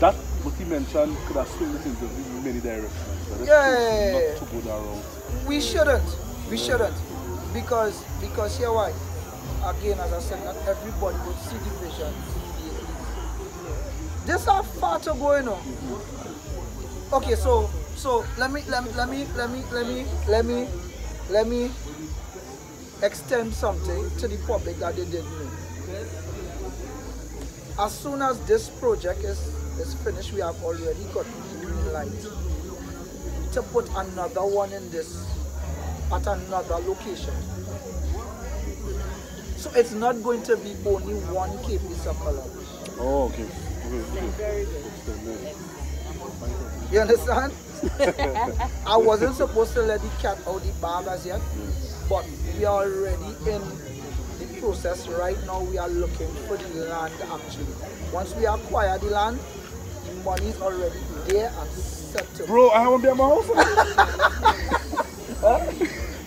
That, what he mentioned, could have swung this into many directions. But it's Yeah. not to go that road. We shouldn't. Because here why? Again, as I said, not everybody will see the vision immediately. This are far to go, you know. Okay, so let me extend something to the public that they didn't know. As soon as this project is finished, we have already got the green light to put another one in this at another location. So it's not going to be only one KP color. Oh, okay. Very good. You understand? I wasn't supposed to let the cat out the bag as yet, but we are already in the process. Right now we are looking for the land actually. Once we acquire the land, the money is already there and settled. Bro, I haven't been at my house.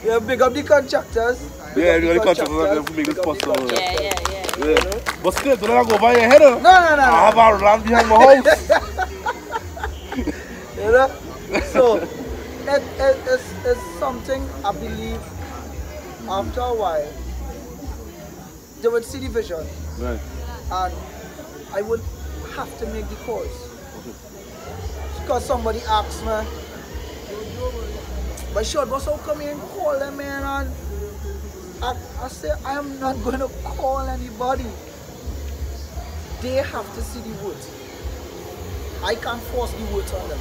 Yeah, big up the contractors. Yeah, the contractors are there to make this Big up the possible. contractors. Yeah. But still, don't let go over your head. No. I have a land behind my house. You know? So it's something I believe after a while they would see the vision Right. and I would have to make the calls. Because somebody asked me, but sure, boss, how come you ain't call them, man? And I say, I am not going to call anybody. They have to see the words. I can't force the words on them.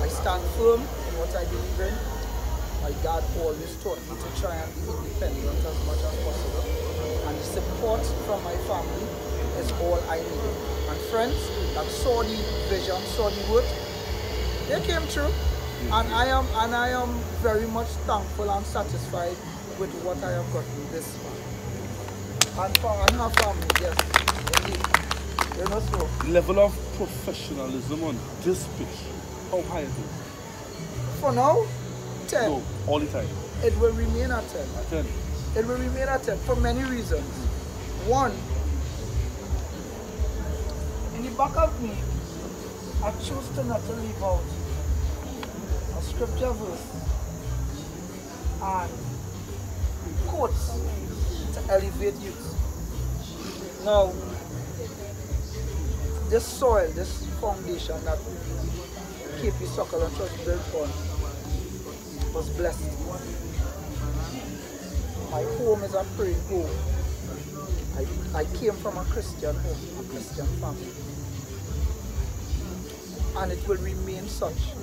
I stand firm in what I believe in. My dad always taught me to try and be independent as much as possible. And the support from my family is all I needed. And friends that saw the vision, saw the word, they came through. And I am very much thankful and satisfied with what I have gotten this far. And her family, yes, indeed. You know so. Level of professionalism on this pitch, how high it is? For now, 10. No, all the time. It will remain at 10. 10. It will remain at 10 for many reasons. One, in the back of me, I chose to not to leave out a scripture verse and quotes to elevate youth. Now, this soil, this foundation that KP Soccer and Church built on was blessed. My home is a praying home. I came from a Christian home, a Christian family. And it will remain such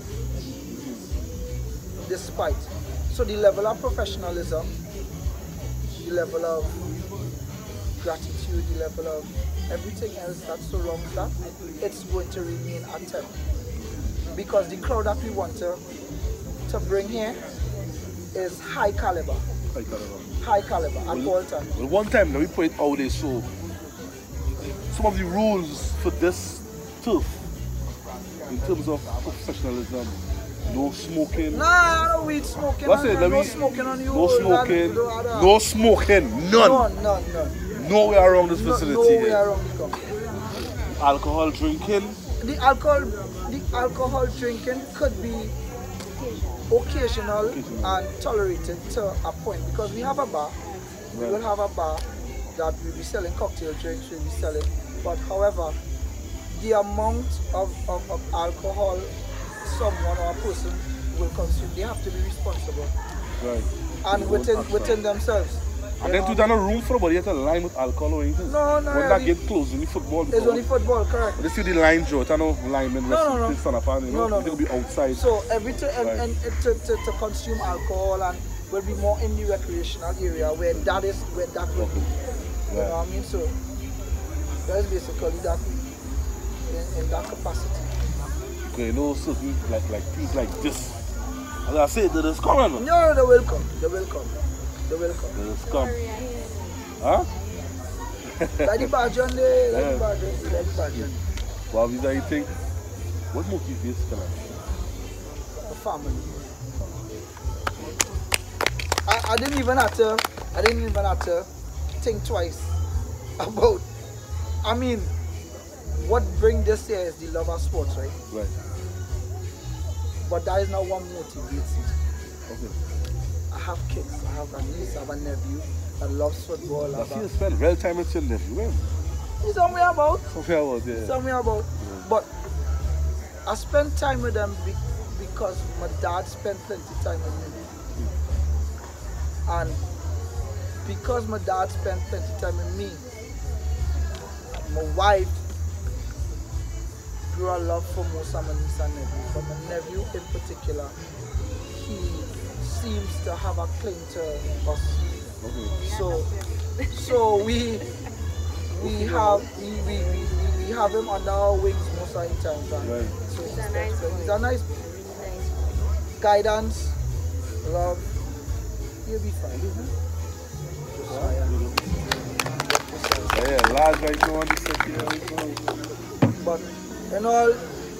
despite. So the level of professionalism, the level of gratitude, the level of everything else that surrounds that, it's going to remain at 10. Because the crowd that we want to bring here is high caliber. High caliber at all times. Well, one time, we put it out there, so some of the rules for this turf, in terms of professionalism, no smoking. Nah, no weed smoking. What's it? No smoking on you. No smoking. No smoking. None. None. Nowhere around this facility. Nowhere Here. around the company. Alcohol drinking. The alcohol drinking could be occasional and tolerated to a point because we have a bar. We will have a bar that we'll be selling cocktail drinks, we'll be selling. But however, the amount of alcohol someone or a person will consume, they have to be responsible. Right. And within themselves. And then to done a room for but you have to line with alcohol or anything. No, no. When that get closed, only football. It's only football, correct. But you see the line draw, I know linemen No. stand up and they'll be outside. So to consume alcohol and will be more in the recreational area where that will be. You know what I mean? So that's basically that in that capacity. Okay, you know certain like things like this. As I say, they just come on. No, they will come. They will come. They just come. Huh? Like the badge on there, like the badge. Well, Visa, you think, what motivates you? The family. I didn't even have to think twice about, I mean, what bring this here is the love of sports, right? Right. But that is not what motivates me. Okay. I have kids, I have a niece, I have a nephew that loves football. I see you spend real time with your nephew, man. He's somewhere about. Yeah. Somewhere about. Yeah. But I spend time with them because my dad spent plenty of time with me. And because my dad spent plenty of time with me, my wife grew a love for most of my niece and nephew. But my nephew in particular, he seems to have a cling to us. Okay. So we have him under our wings most of the time. Right. So he's a nice guidance, love. He'll be fine. Yeah, large right now on the set here. But and all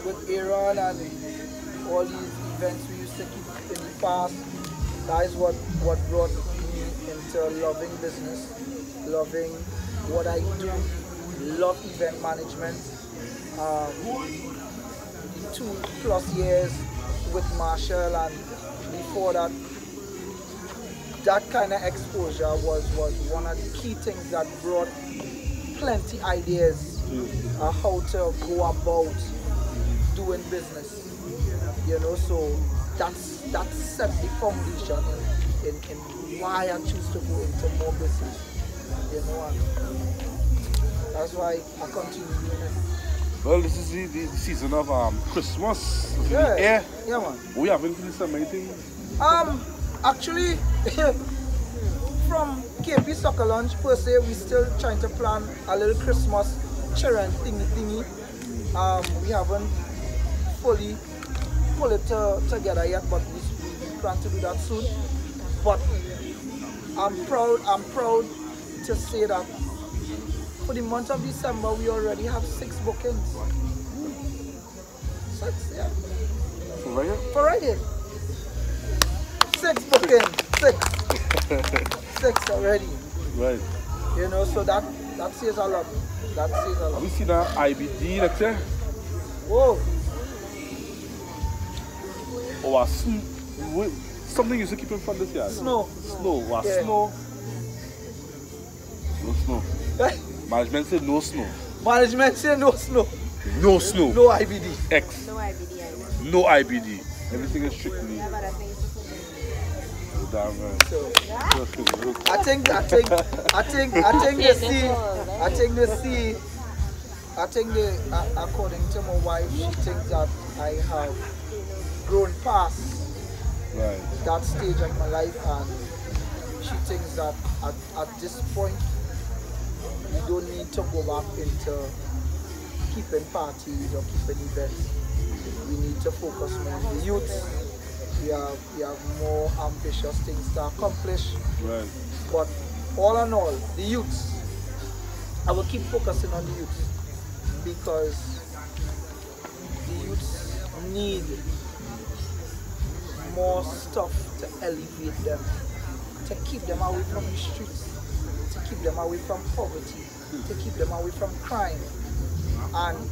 with Aaron and all these events we used to keep in the past, that is what brought me into loving business, loving what I do, love event management. 2+ years with Marshall, and before that, that kind of exposure was one of the key things that brought plenty ideas on how to go about doing business. You know, so that set the foundation in why I choose to go into more business. You know, and that's why I continue doing it. Well, this is the season of Christmas. Yeah, man. We haven't finished some anything. Actually, from KP Soccer Lunch per se, we still trying to plan a little Christmas children thingy. We haven't fully pulled it together yet, but we plan to do that soon. But I'm proud to say that for the month of December, we already have 6 bookings. 6, yeah. For right here. 6 bookings. 6 already. Right. You know, so that says a lot. That says a lot. Have you seen that IBD next year? Whoa. Or something you used to keep in front this year? Snow. Yeah. Snow. No snow. Management said no snow. Management said no snow. No snow. No IBD. X. No IBD. No IBD. Everything is strictly. Damn right. So, I think according to my wife, she thinks that I have grown past that stage of my life, and she thinks that at this point we don't need to go back into keeping parties or keeping events. We need to focus more on the youth. We have more ambitious things to accomplish. Right. But all in all, the youths, I will keep focusing on the youths because the youths need more stuff to elevate them, to keep them away from the streets, to keep them away from poverty, to keep them away from crime. And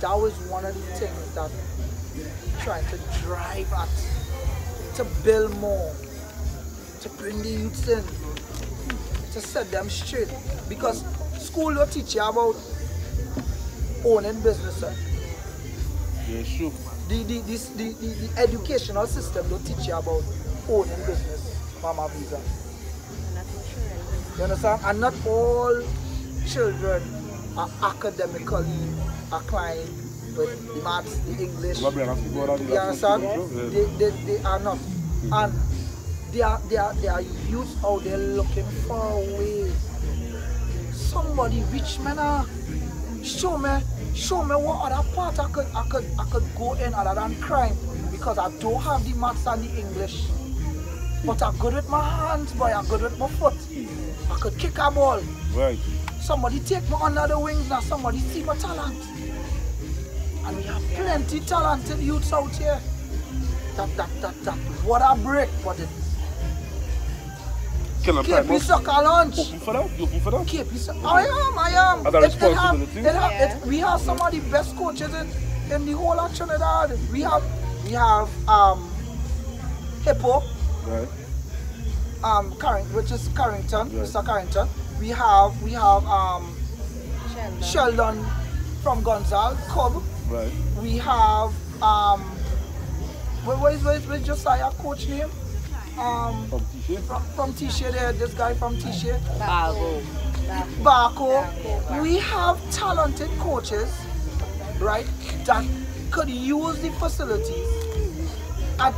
that was one of the things that we're trying to drive at, to build more, to bring the youths in. to set them straight. Because school will teach you about owning business. Yeah, sure. The educational system will teach you about owning business, Mama Visa. You understand? And not all children are academically inclined with the maths, the English. You understand? They are not. And they are youth out there looking for a way. Somebody rich man, show me what other part I could go in other than crime, because I don't have the maths and the English. But I'm good with my hands, boy, I'm good with my foot. I could kick a ball. Right. Somebody take me under the wings now, somebody see my talent. And we have plenty talented youths out here. That what a break for them. KP Soccer Lunch. Open for that? You open for that? KP Soccer. I am. As a responsibility? We have some of the best coaches in the whole of Trinidad. We have Ep4. Right. Which is Carrington, right. Mr. Carrington. We have Sheldon from Gonzal, Cobb. Right. We have what is Josiah coach name? From Tisha there, this guy from Tisha. Barco. We have talented coaches, right, that could use the facilities at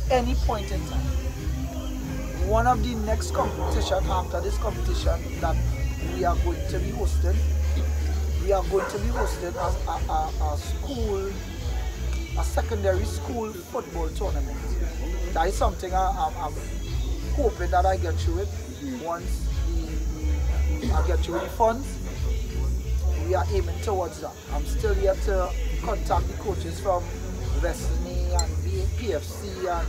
any point in time. One of the next competition after this competition that we are going to be hosting, a secondary school football tournament. That is something I'm hoping that I get through it. Once I get through the funds, we are aiming towards that. I'm still yet to contact the coaches from Westney and PFC and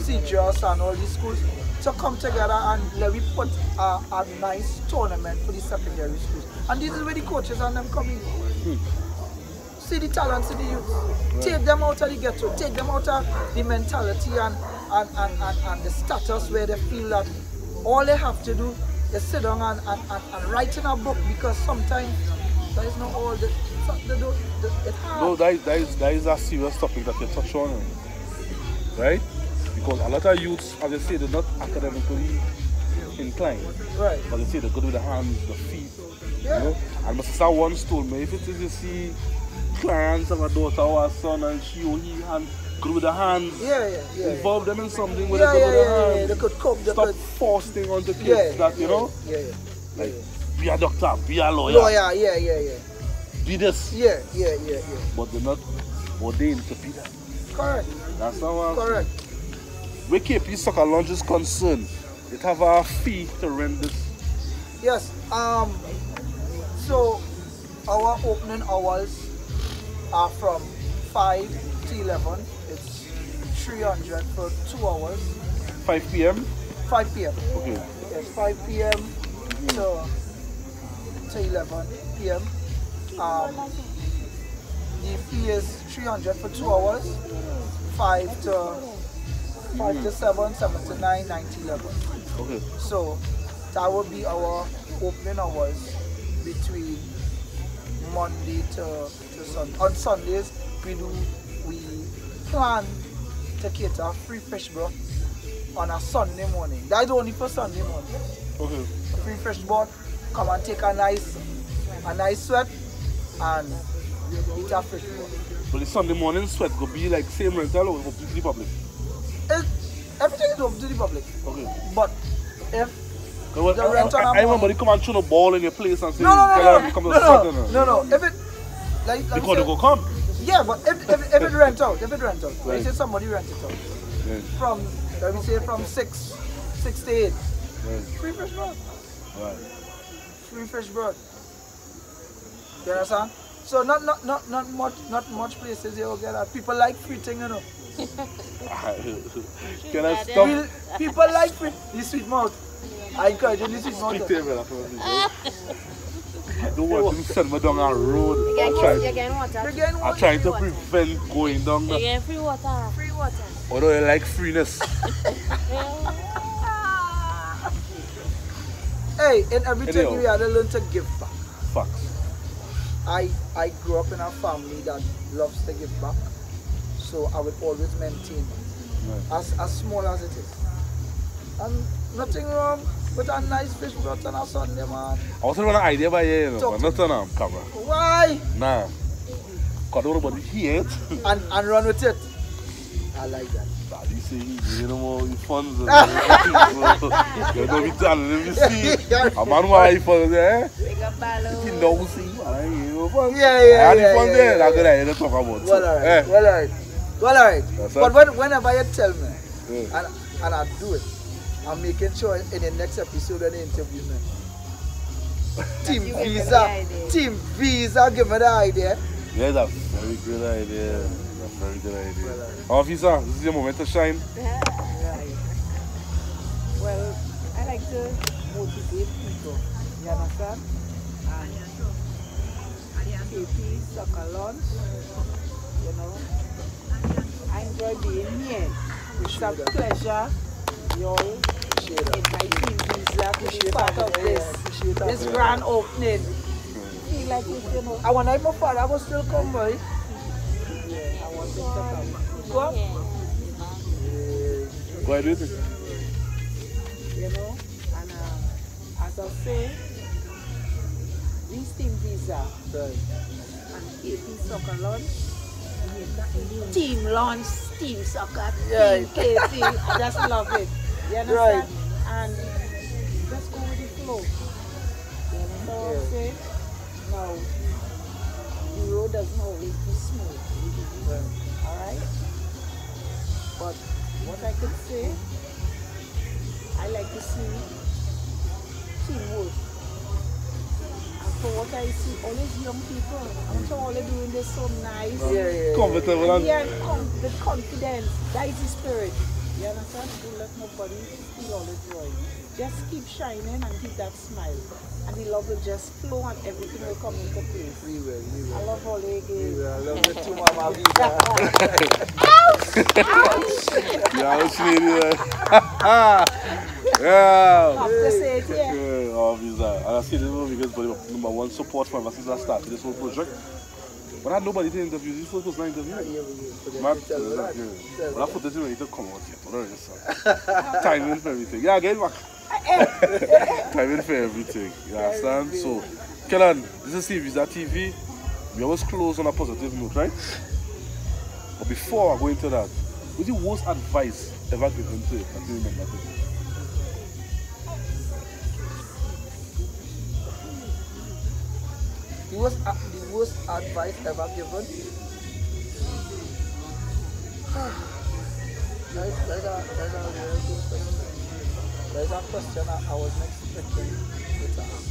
CJOS and all these schools to come together and let me put a nice tournament for the secondary schools. And this is where the coaches and them come in. See the talents in the youth. Take them out of the ghetto, take them out of the mentality and the status where they feel that all they have to do is sit down and write in a book, because sometimes there is not all the it hard. No, that is a serious topic that you touch on, right? Because a lot of youths, as I say, they're not academically inclined. Right. But they say they're good with the hands, the feet. Yeah. You know? And my sister once told me, if it is you see clients of a daughter or a son and she or he and good with the hands, involve them in something where they're good with the hands. They could cope. Stop forcing on the kids that, you know? Like, be a doctor, be a lawyer. Be this. But they're not ordained to be that. Correct. That's not correct. Where KP Soccer Lounge is concerned, it have a fee to rent this. Yes. So our opening hours are from 5 to 11. It's 300 for 2 hours. 5 p.m. 5 p.m. Okay. Yes, 5 p.m. to 11 p.m. The fee is 300 for 2 hours. 5 to 7, 7 to 9, 9 to 11. Okay. So that would be our opening hours between Monday to Sunday. On Sundays we plan to cater free fish broth on a Sunday morning. That's only for Sunday morning. Okay. Free fish broth, come and take a nice sweat and eat a fish broth. But the Sunday morning sweat could be like same rental or open to the public? Everything is open to the public. Okay. But if the rental I remember they come and throw a ball in your place and say, no. If it like because they go come. Yeah, but if it rent out, right. Let's say somebody rent it out. Right. From let me say from 6 to 8. Right. Free fish broth. Right. Free fish broth. You understand? So not much places you will get that. People like free thing, you know. Can I stop? People like free the sweet mouth. I encourage you the sweet mouth. I don't want to send me down a road. You're getting water. I'm trying to prevent going down there. You're getting free water. Free water. Although I like freeness. Hey, in everything Anyhow. we had to learn to give back. Facts. I grew up in a family that loves to give back, so I will always maintain Right. as small as it is. And nothing wrong with a nice fish broth on a Sunday, man. I was run an idea by you, know, Talk but to not on camera. Why? Nah. Cause nobody hear it. And run with it. I like that. Daddy say you know more funds. You know me telling him to see. A man who have funds there. Big up Baloo. He knows see. You know funds. Yeah. I had the funds there. That's good idea to talk about. Well, alright. Eh. Well, alright. That's But it. whenever you tell me, Yeah. and I do it, I'm making sure in the next episode when they interview me, Team you give me the Visa, idea. Team Visa, give me the idea. Yeah, that's a very good idea. That's a very good idea. Officer, this is your moment to shine. Right. Well, I like to motivate people. You understand? And KP, soccer lunch, you know. I enjoy being here. It's a pleasure, y'all, in my Team Visa to be part of this grand opening. Feel like it, you know. I want my father, I will still come, boy. Yeah, I want it to come. Go up, Go ahead with it. you know. And as I say, this Team Visa and KP Soccer Lunch, Team Lunch, Team Soccer, Yeah. Team KP, I just love it. You understand? Right. And just go with the flow. You understand what I'm saying? Now, the road doesn't always be smooth. Alright? But what I could say, I like to see teamwork. And for what I see, all these young people, I'm sure all they're doing this so nice. Yeah. Comfortable and Yeah, with confidence. That is the spirit. You understand? Don't let nobody steal all the joy. Just keep shining and keep that smile. And the love will just flow and everything will come into place. We will. I love all the games. I love you too, Mama Visa. yeah, let's see it. Yeah. Have to say it here. Yeah, officer. And I see this movie because number one support from ever since I started this whole project. But I had nobody to interview. This was not interview. Man, when I put this in, you to come out here. Don't worry, son. Timing for everything. Yeah, get back. Timing for everything. You understand? So, Kellan, this is TeamViza TV. We always close on a positive note, right? But before I go into that, what's the worst advice ever given to you? I do remember this. The worst advice ever given? That's a very good question. There's a question I wasn't expecting to ask.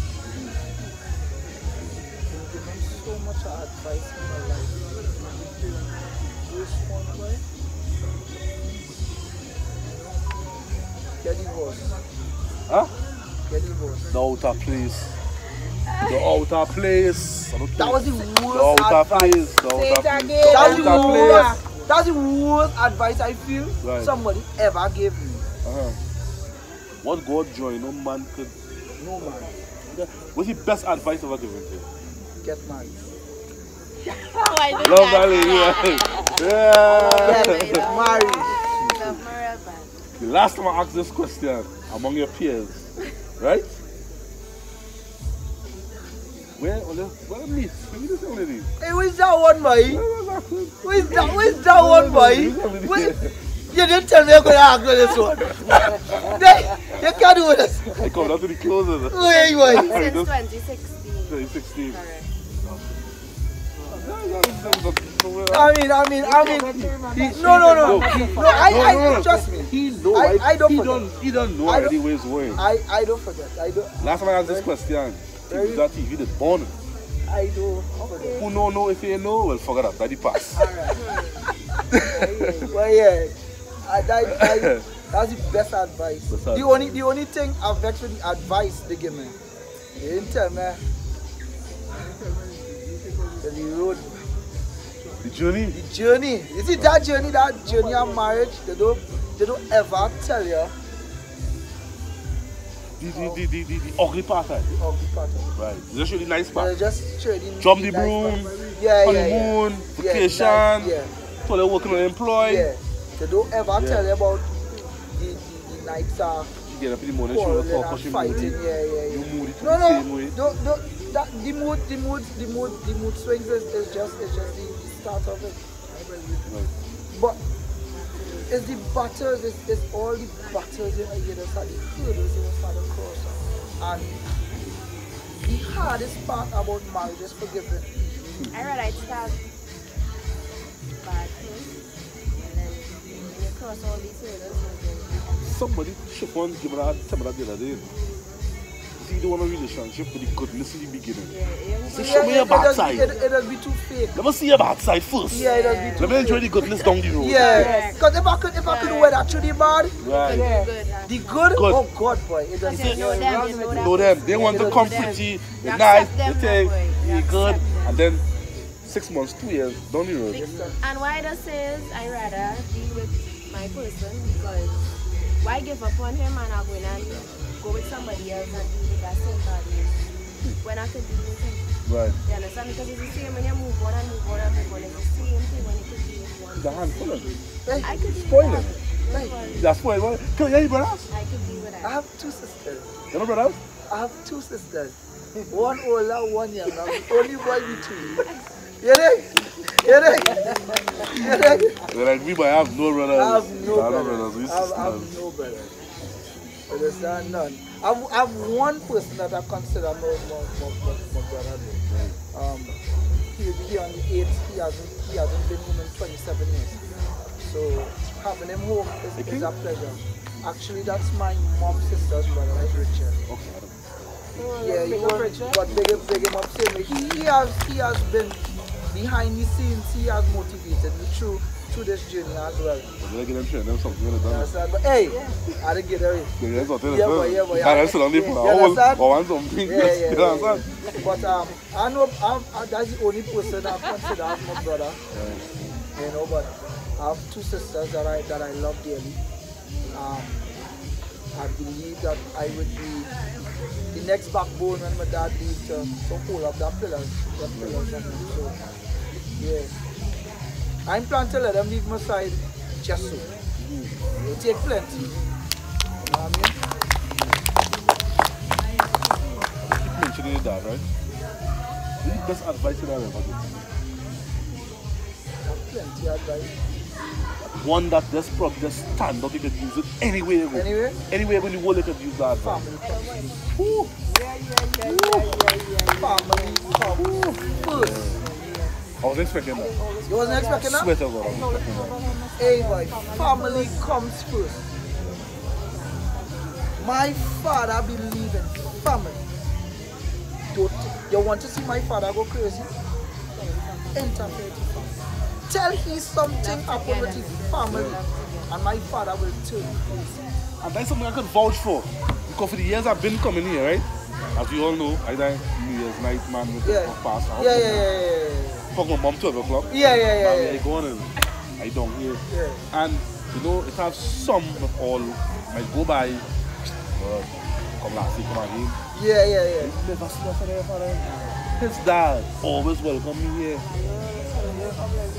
You've given so much advice in my life. Worst one, boy? Get divorced. Huh? Get divorced. The outer place. The outer place. That was the The worst outer advice. place. The Say it outer place. again. That's the outer worst. That's the worst advice I feel Right. somebody ever gave me. What God joined, no man could. No man. What's the best advice ever given to you? Get married. Love that lady. Yeah. Get married. Love my husband. The last time I asked this question among your peers, right? Where meet? Where this young lady? Hey, who's that one, boy? Who's that one, boy? You didn't tell me I'm going to ask you this one. You can't do this. I come down to the closer. Wait, boy. Since 2016. 2016. Correct. No. I trust me. He know. I don't forget. He don't know already where he's going. I don't forget. Last time I asked this question, TeamViza TV did born. I don't forget. Who know if you know, well forget that. That the past. Well, yeah. That's the best advice. The only thing I've vexed with the advice they give me. They didn't tell me the road. The journey. The journey. You see that journey of marriage, they don't ever tell you The ugly part, right? The ugly part. Right. Just show the nice They part. just show the Drum the nice broom, part. Yeah, honeymoon, yeah. vacation, Yeah. so they're working on employee. Yeah. They don't ever tell you about the nights are You get up in the morning, quarreling show talk, and fighting. Yeah. You mood it No, the same way. The mood swings is just the start of it. Right. But it's the battles, it's all the battles you just had, the hurdles you just had to cross. And the hardest part about marriage is forgiving. I read I start bad first, and then when you cross all these hurdles, Somebody shook on give that tell me that the other day. See, you don't want a relationship with the goodness in the beginning. So show me your bad side. It'll be too fake. Let me see your bad side first. Yeah, it'll be too Let me enjoy the goodness down the road. Yeah, because if I could wear that to the bad, Right. yeah. good, huh? The good, Good. oh God, boy, it doesn't. You know them, you know Know them. They want to come pretty, they're nice, they take, they good, and then 6 months, 2 years down the road. And why the says I rather be with my person, because why give up on him and I'm going and go with somebody else and be with that same party when I could be with him. Right. You understand? Because it's the same when you move on and move on and move on. It's the same thing when you could be with one. The handful of it. I could be Spoil with it. that. That's why. Can you hear your brothers? I could be with I that. have 2 sisters. You know brothers? I have 2 sisters. One older, one younger. I'm the only boy between. You dig? You dig? You dig? They're like me, but I have no brothers. I have no brothers. We I have sisters. no brothers. Understand? None. I have one person that I consider my brother. He'll be here on the 8th. He hasn't been home in 27 years. So having him home is a pleasure. Actually, that's my mom's sister's brother, like Richard. Okay. Yeah, you know, but big him up same way. He has been behind the scenes. He has motivated me through this journey as well. You're getting them shit, them something you're done. Understand? But hey, I didn't get it. Yeah, that's what it is. Yeah, boy, yeah, boy. And I'm still on the You phone. understand? I want something. Yeah. You understand? But I know that's the only person I consider as my brother. Yeah. You know, but I have 2 sisters that I love dearly. I believe that I would be the next backbone when my dad leaves to hold up that pillars. So, yeah. I'm planning to let them leave my side just so. They'll take plenty. You know what I mean? Keep mentioning your dad, right? This is the best advice you ever given. Plenty of advice. One that just stand up, you could use it anywhere you go. Anywhere in the world you could use that advice. Family comes. Family comes first. I was expecting that. You wasn't expecting that? Swear to God, I was expecting that. Hey boy, family comes first. My father believed in family. You want to see my father go crazy? Interfere with family. Tell he something happen with his family and my father will turn crazy. And that's something I could vouch for. Because for the years I've been coming here, right? As you all know, I die New Year's night, man, with the past. Yeah. Fuck my mom 12 o'clock. Yeah. I go on and I don't hear. Yeah. And you know, it has some of all might go by. Come last week, come again. Yeah. Never see us there, father. His dad always welcome me here.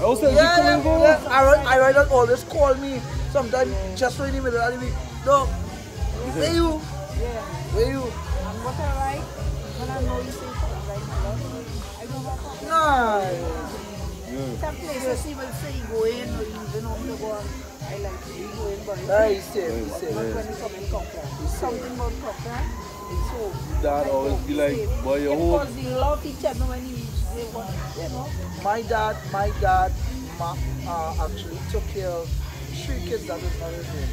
I was telling you, I write that always call me sometimes just in the middle of the week. No, where you? Where you? And what I write, when I know you say something like I don't have Nice. some places he will say go in or even on the one. I like to be going, but He's safe. but when you come in Cochrane, something about Cochrane, it's so. Dad always be like, boy, you're home. Because they love each other when you say what, you know. My dad actually took care of 3 kids that was not his name.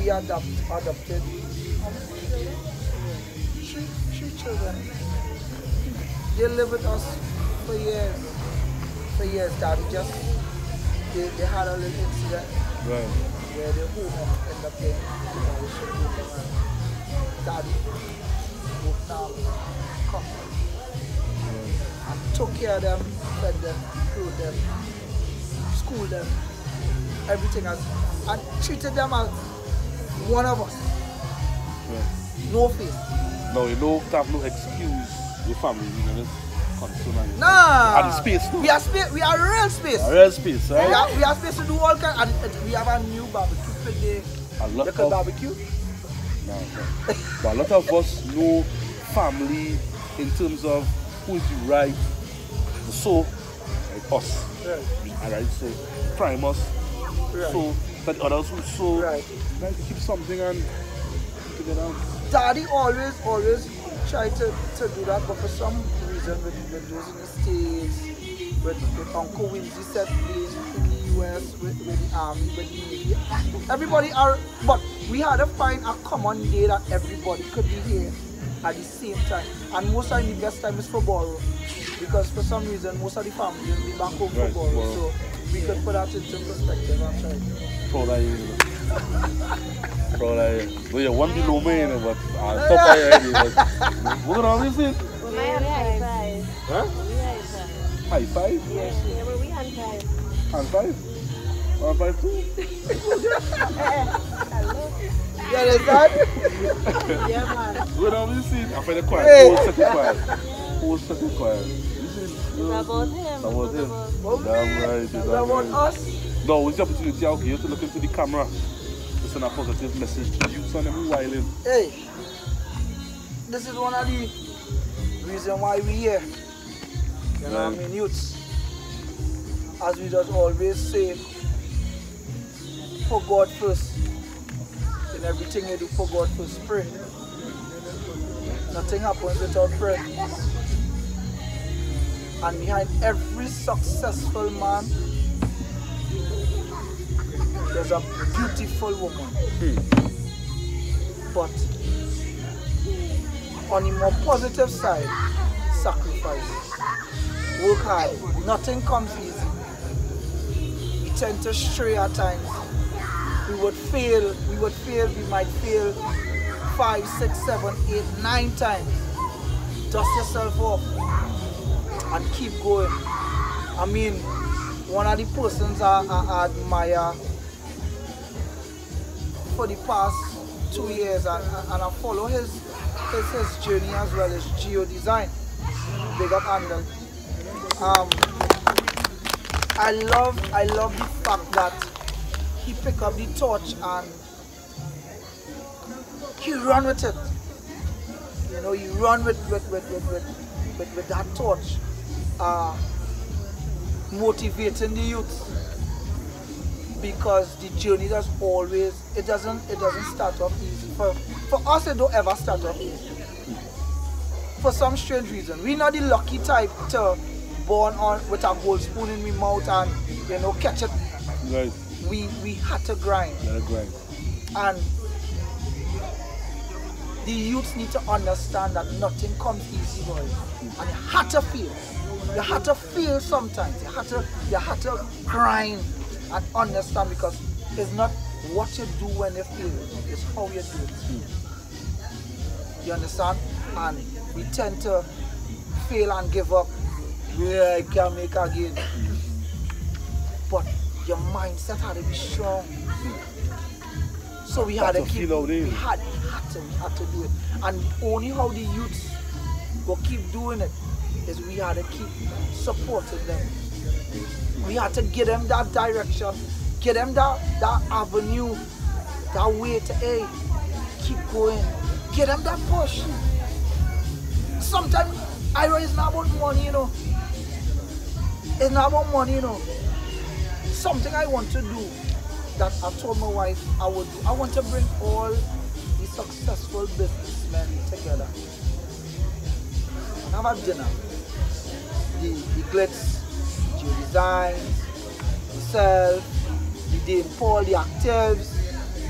We adopted 3 children. They lived with us for years. Daddy they had a little incident where the home ended up getting Daddy moved down, and took care of them, fed them, clothed them, schooled them, everything else, and treated them as one of us. No face. No, you know, have no excuse with family, you know, concern and Nah. and space too. We are space. We are real space. A real space, right? We are space to do all kind. And we have a new barbecue today. A lot Local of barbecue. no. But a lot of us know family in terms of who is the right. So, like us. Right. Alright, so prime us. Right. So that others who so Right. like to keep something and keep it out. Daddy always try to do that, but for some reason with those in the States, with Uncle Winzy set place in the US, with the Army, with the Navy, everybody are, but we had to find a common day that everybody could be here at the same time. And most of the best time is for borrow, because for some reason most of the family will be back home for borrow. So we could put that into perspective and try. Proud of you. Proud of you. Well, you want to be low man, but I'll stop already. What are you saying? We might have high five. Huh? We high five. High five? Yes, yeah, but we hand five. Hand five? Hand five too? Hello. You understand? Yeah, man. What are you saying? I find the choir. Hey. Whole second choir. Whole second choir. It's about him. About him. Okay. Damn right. It's about Right. us. No, it's the opportunity. Okay, you have to look into the camera. To send a positive message to you, son. I'm wilding. Hey, this is one of the reasons why we here. You know what I mean, youths. As we just always say, for God first. In everything you do, for God first. Pray. Nothing happens without prayer. And behind every successful man, there's a beautiful woman. But on the more positive side, sacrifice. Work hard. Nothing comes easy. We tend to stray at times. We would fail, we might fail 5, 6, 7, 8, 9 times. Dust yourself off and keep going. I mean, one of the persons I admire for the past 2 years, and I follow his journey as well as Geo Design. Big up Andon. I love the fact that he picked up the torch and he run with it. You know, he run with that torch, motivating the youth. Because the journey does always, it doesn't start off easy. For us, it don't ever start off easy. For some strange reason, we're not the lucky type to born on with a gold spoon in my mouth and, you know, catch it. Right. We had to grind. Gotta grind. And the youths need to understand that nothing comes easy, boy. And you had to feel. You had to feel sometimes. You had to grind and understand, because it's not what you do when you feel it, it's how you do it. You understand? And we tend to fail and give up. Yeah, I can make again. But your mindset had to be strong. So we had to keep, we had to do it. And only how the youths will keep doing it is we had to keep supporting them. We had to give them that direction, give them that avenue, that way to, hey, keep going. Give them that push. Sometimes, it's not about money, you know. It's not about money, you know. Something I want to do that I told my wife I would do. I want to bring all the successful businessmen together and have a dinner. The Glitz, Geo Design, myself, the Dane Paul, the Actives,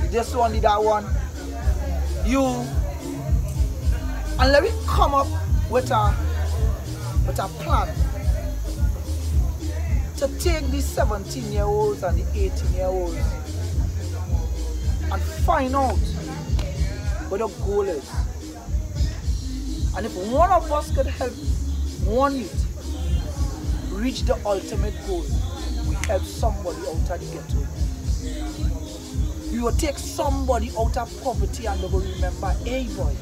the this one, the that one, you, and let me come up with a plan to take the 17-year-olds and the 18-year-olds and find out what the goal is. And if one of us could help one youth reach the ultimate goal, we help somebody out of the ghetto. You will take somebody out of poverty and they will remember, hey boy,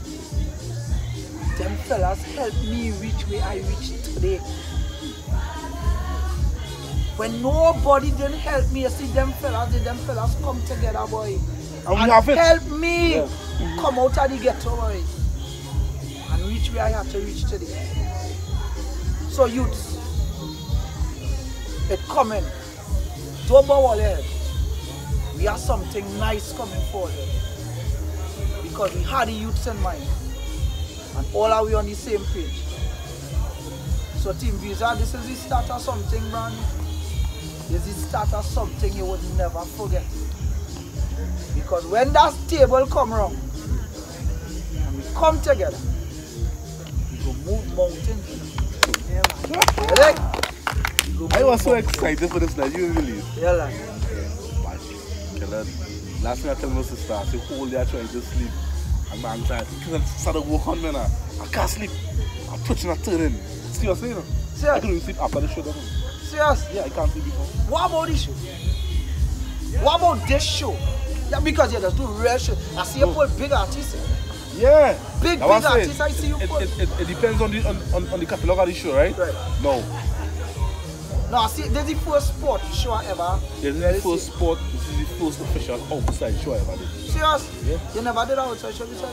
them fellas helped me reach where I reached today. When nobody didn't help me, you see them fellas come together, boy. And we have it. Help me come out of the ghetto, boy. And reach where I have to reach today. So youths, it coming. Don't bow all head. We have something nice coming forward. Because we had the youths in mind. And all are we on the same page. So TeamViza, this is the start of something brand new. This is the start of something you would never forget. Because when that table come around and we come together, we go move mountains. Ready? I was so excited for this night, you didn't believe? Yeah, like. Last night I told my sister, I said, whole day I tried to sleep. And my anxiety, because I started to walk on me now. I can't sleep. I'm twitching and turning. Seriously, you know? Serious? I couldn't sleep after the show. Serious? Yeah, I can't sleep before. What about this show? What about this show? Yeah, because you just do real show. I see you pull big artists. Yeah. Big That's what I'm artists, I see you pull. It depends on the catalog of the show, right? Right. No. No, I see, this is the first sport show I ever. This is the first sport, this is the first official outside show I ever did. Serious? Yeah. You never did outside show before?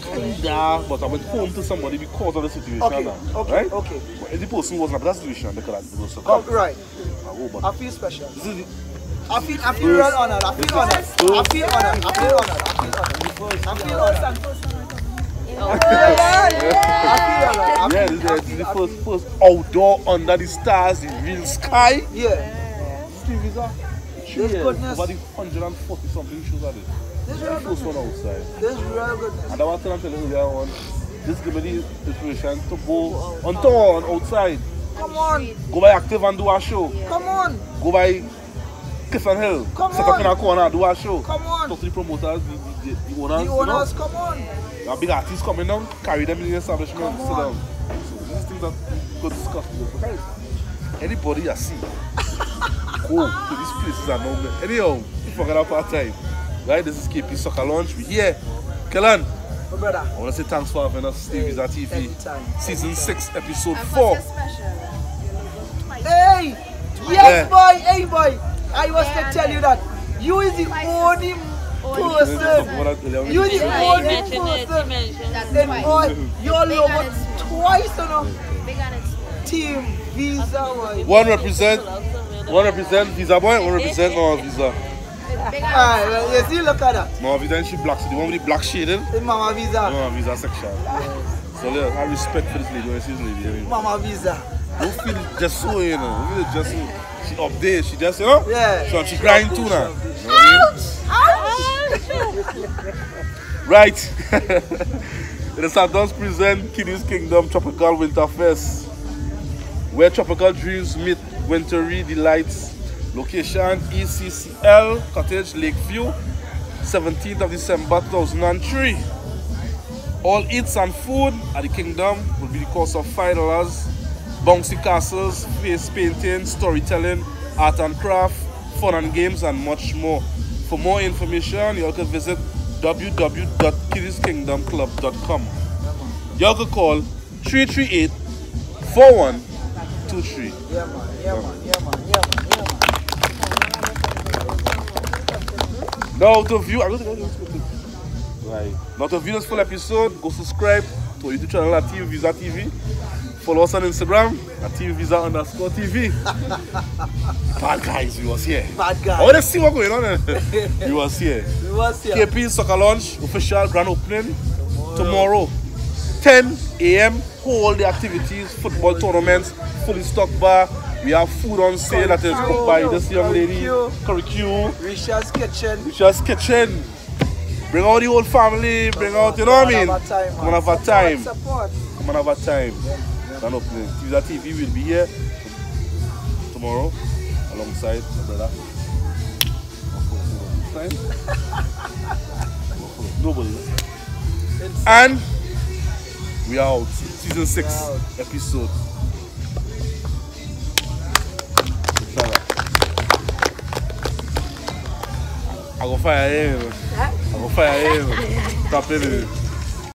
Kinda, but I went home to somebody because of the situation. Okay, now, okay, right? okay. But if the person wasn't in that situation, they could have been so Oh, right. but I feel special. this is the, I feel real honored. I feel honored. I feel honored. I feel honored. I feel honored. yeah, this is the first outdoor under the stars, the real sky. Yeah. TeamViza. This goodness. Over the 140 something shows are there. This The real first one goodness. outside. This real goodness. And I want to tell you earlier on, this give me the inspiration to go on tour outside. Come on. Go by Active and do a show. Come on. Go by Clifton Hill. Come Set up in on. a corner, do a show. Come on. Talk to the promoters, the owners. The owners, come on. You know, big artists coming down, carry them in the establishment, Come sit on. down. So these things that go discuss. Guys, anybody you see, go to these places and know. Anyhow, you forget our part time. Right, this is KP Soccer Launch. We here. Kellan, My brother. I want to say thanks for having us. TeamViza TV. Anytime. Season 6, episode And 4. what's special? Hey! Yes, Yeah. boy! Hey, boy! I was Yeah, to tell you that you is the only person. You is the only person. Then all your logo twice, you know. Big on its TeamViza, boy. One represent Visa boy, one represent Mama Visa. big on Alright, well, you see, look at that. Mama Visa and she black, so the one with the black shading, Hey, Mama Visa. Mama Visa section. So yeah, I respect for this lady when she's lady. I mean, Mama Visa. don't feel it just so, you know. Don't feel it just so. She up there, she just, you know. Yeah. So she crying too now. You know what I mean? Right. The Santos present Kiddies Kingdom Tropical Winter Fest, where tropical dreams meet wintry delights. Location ECCL Cottage Lakeview, 17th of December 2003. All eats and food at the Kingdom will be the cost of $5. Bouncy castles, face painting, storytelling, art and craft, fun and games, and much more. For more information, you can visit www.kiddieskingdomclub.com. You can call 338-4123. Yeah, man. Yeah, man. Yeah, man. Yeah, man. Yeah, man. Now to view, right. Now to view this full episode, go subscribe to our YouTube channel at TeamViza TV. Follow us on Instagram at TeamViza_TV. Bad guys, we was here. Bad guy. I want to see what's going on. We was here. We was here. KP Soccer Launch official grand opening tomorrow, 10 a.m. Whole the activities, football tournaments, fully stocked bar. We have food on sale that is cooked by this young lady, Curricue. Risha's Kitchen. Just kitchen. Bring out the whole family, bring out, you know what I mean? Come on, have a time. Support. Come on, have a time. Grand opening. TeamViza TV will be here tomorrow alongside my brother. Nobody. And we are out. Season 6 episode. Inshallah. go fire him. Huh? I go fire him. Stop it.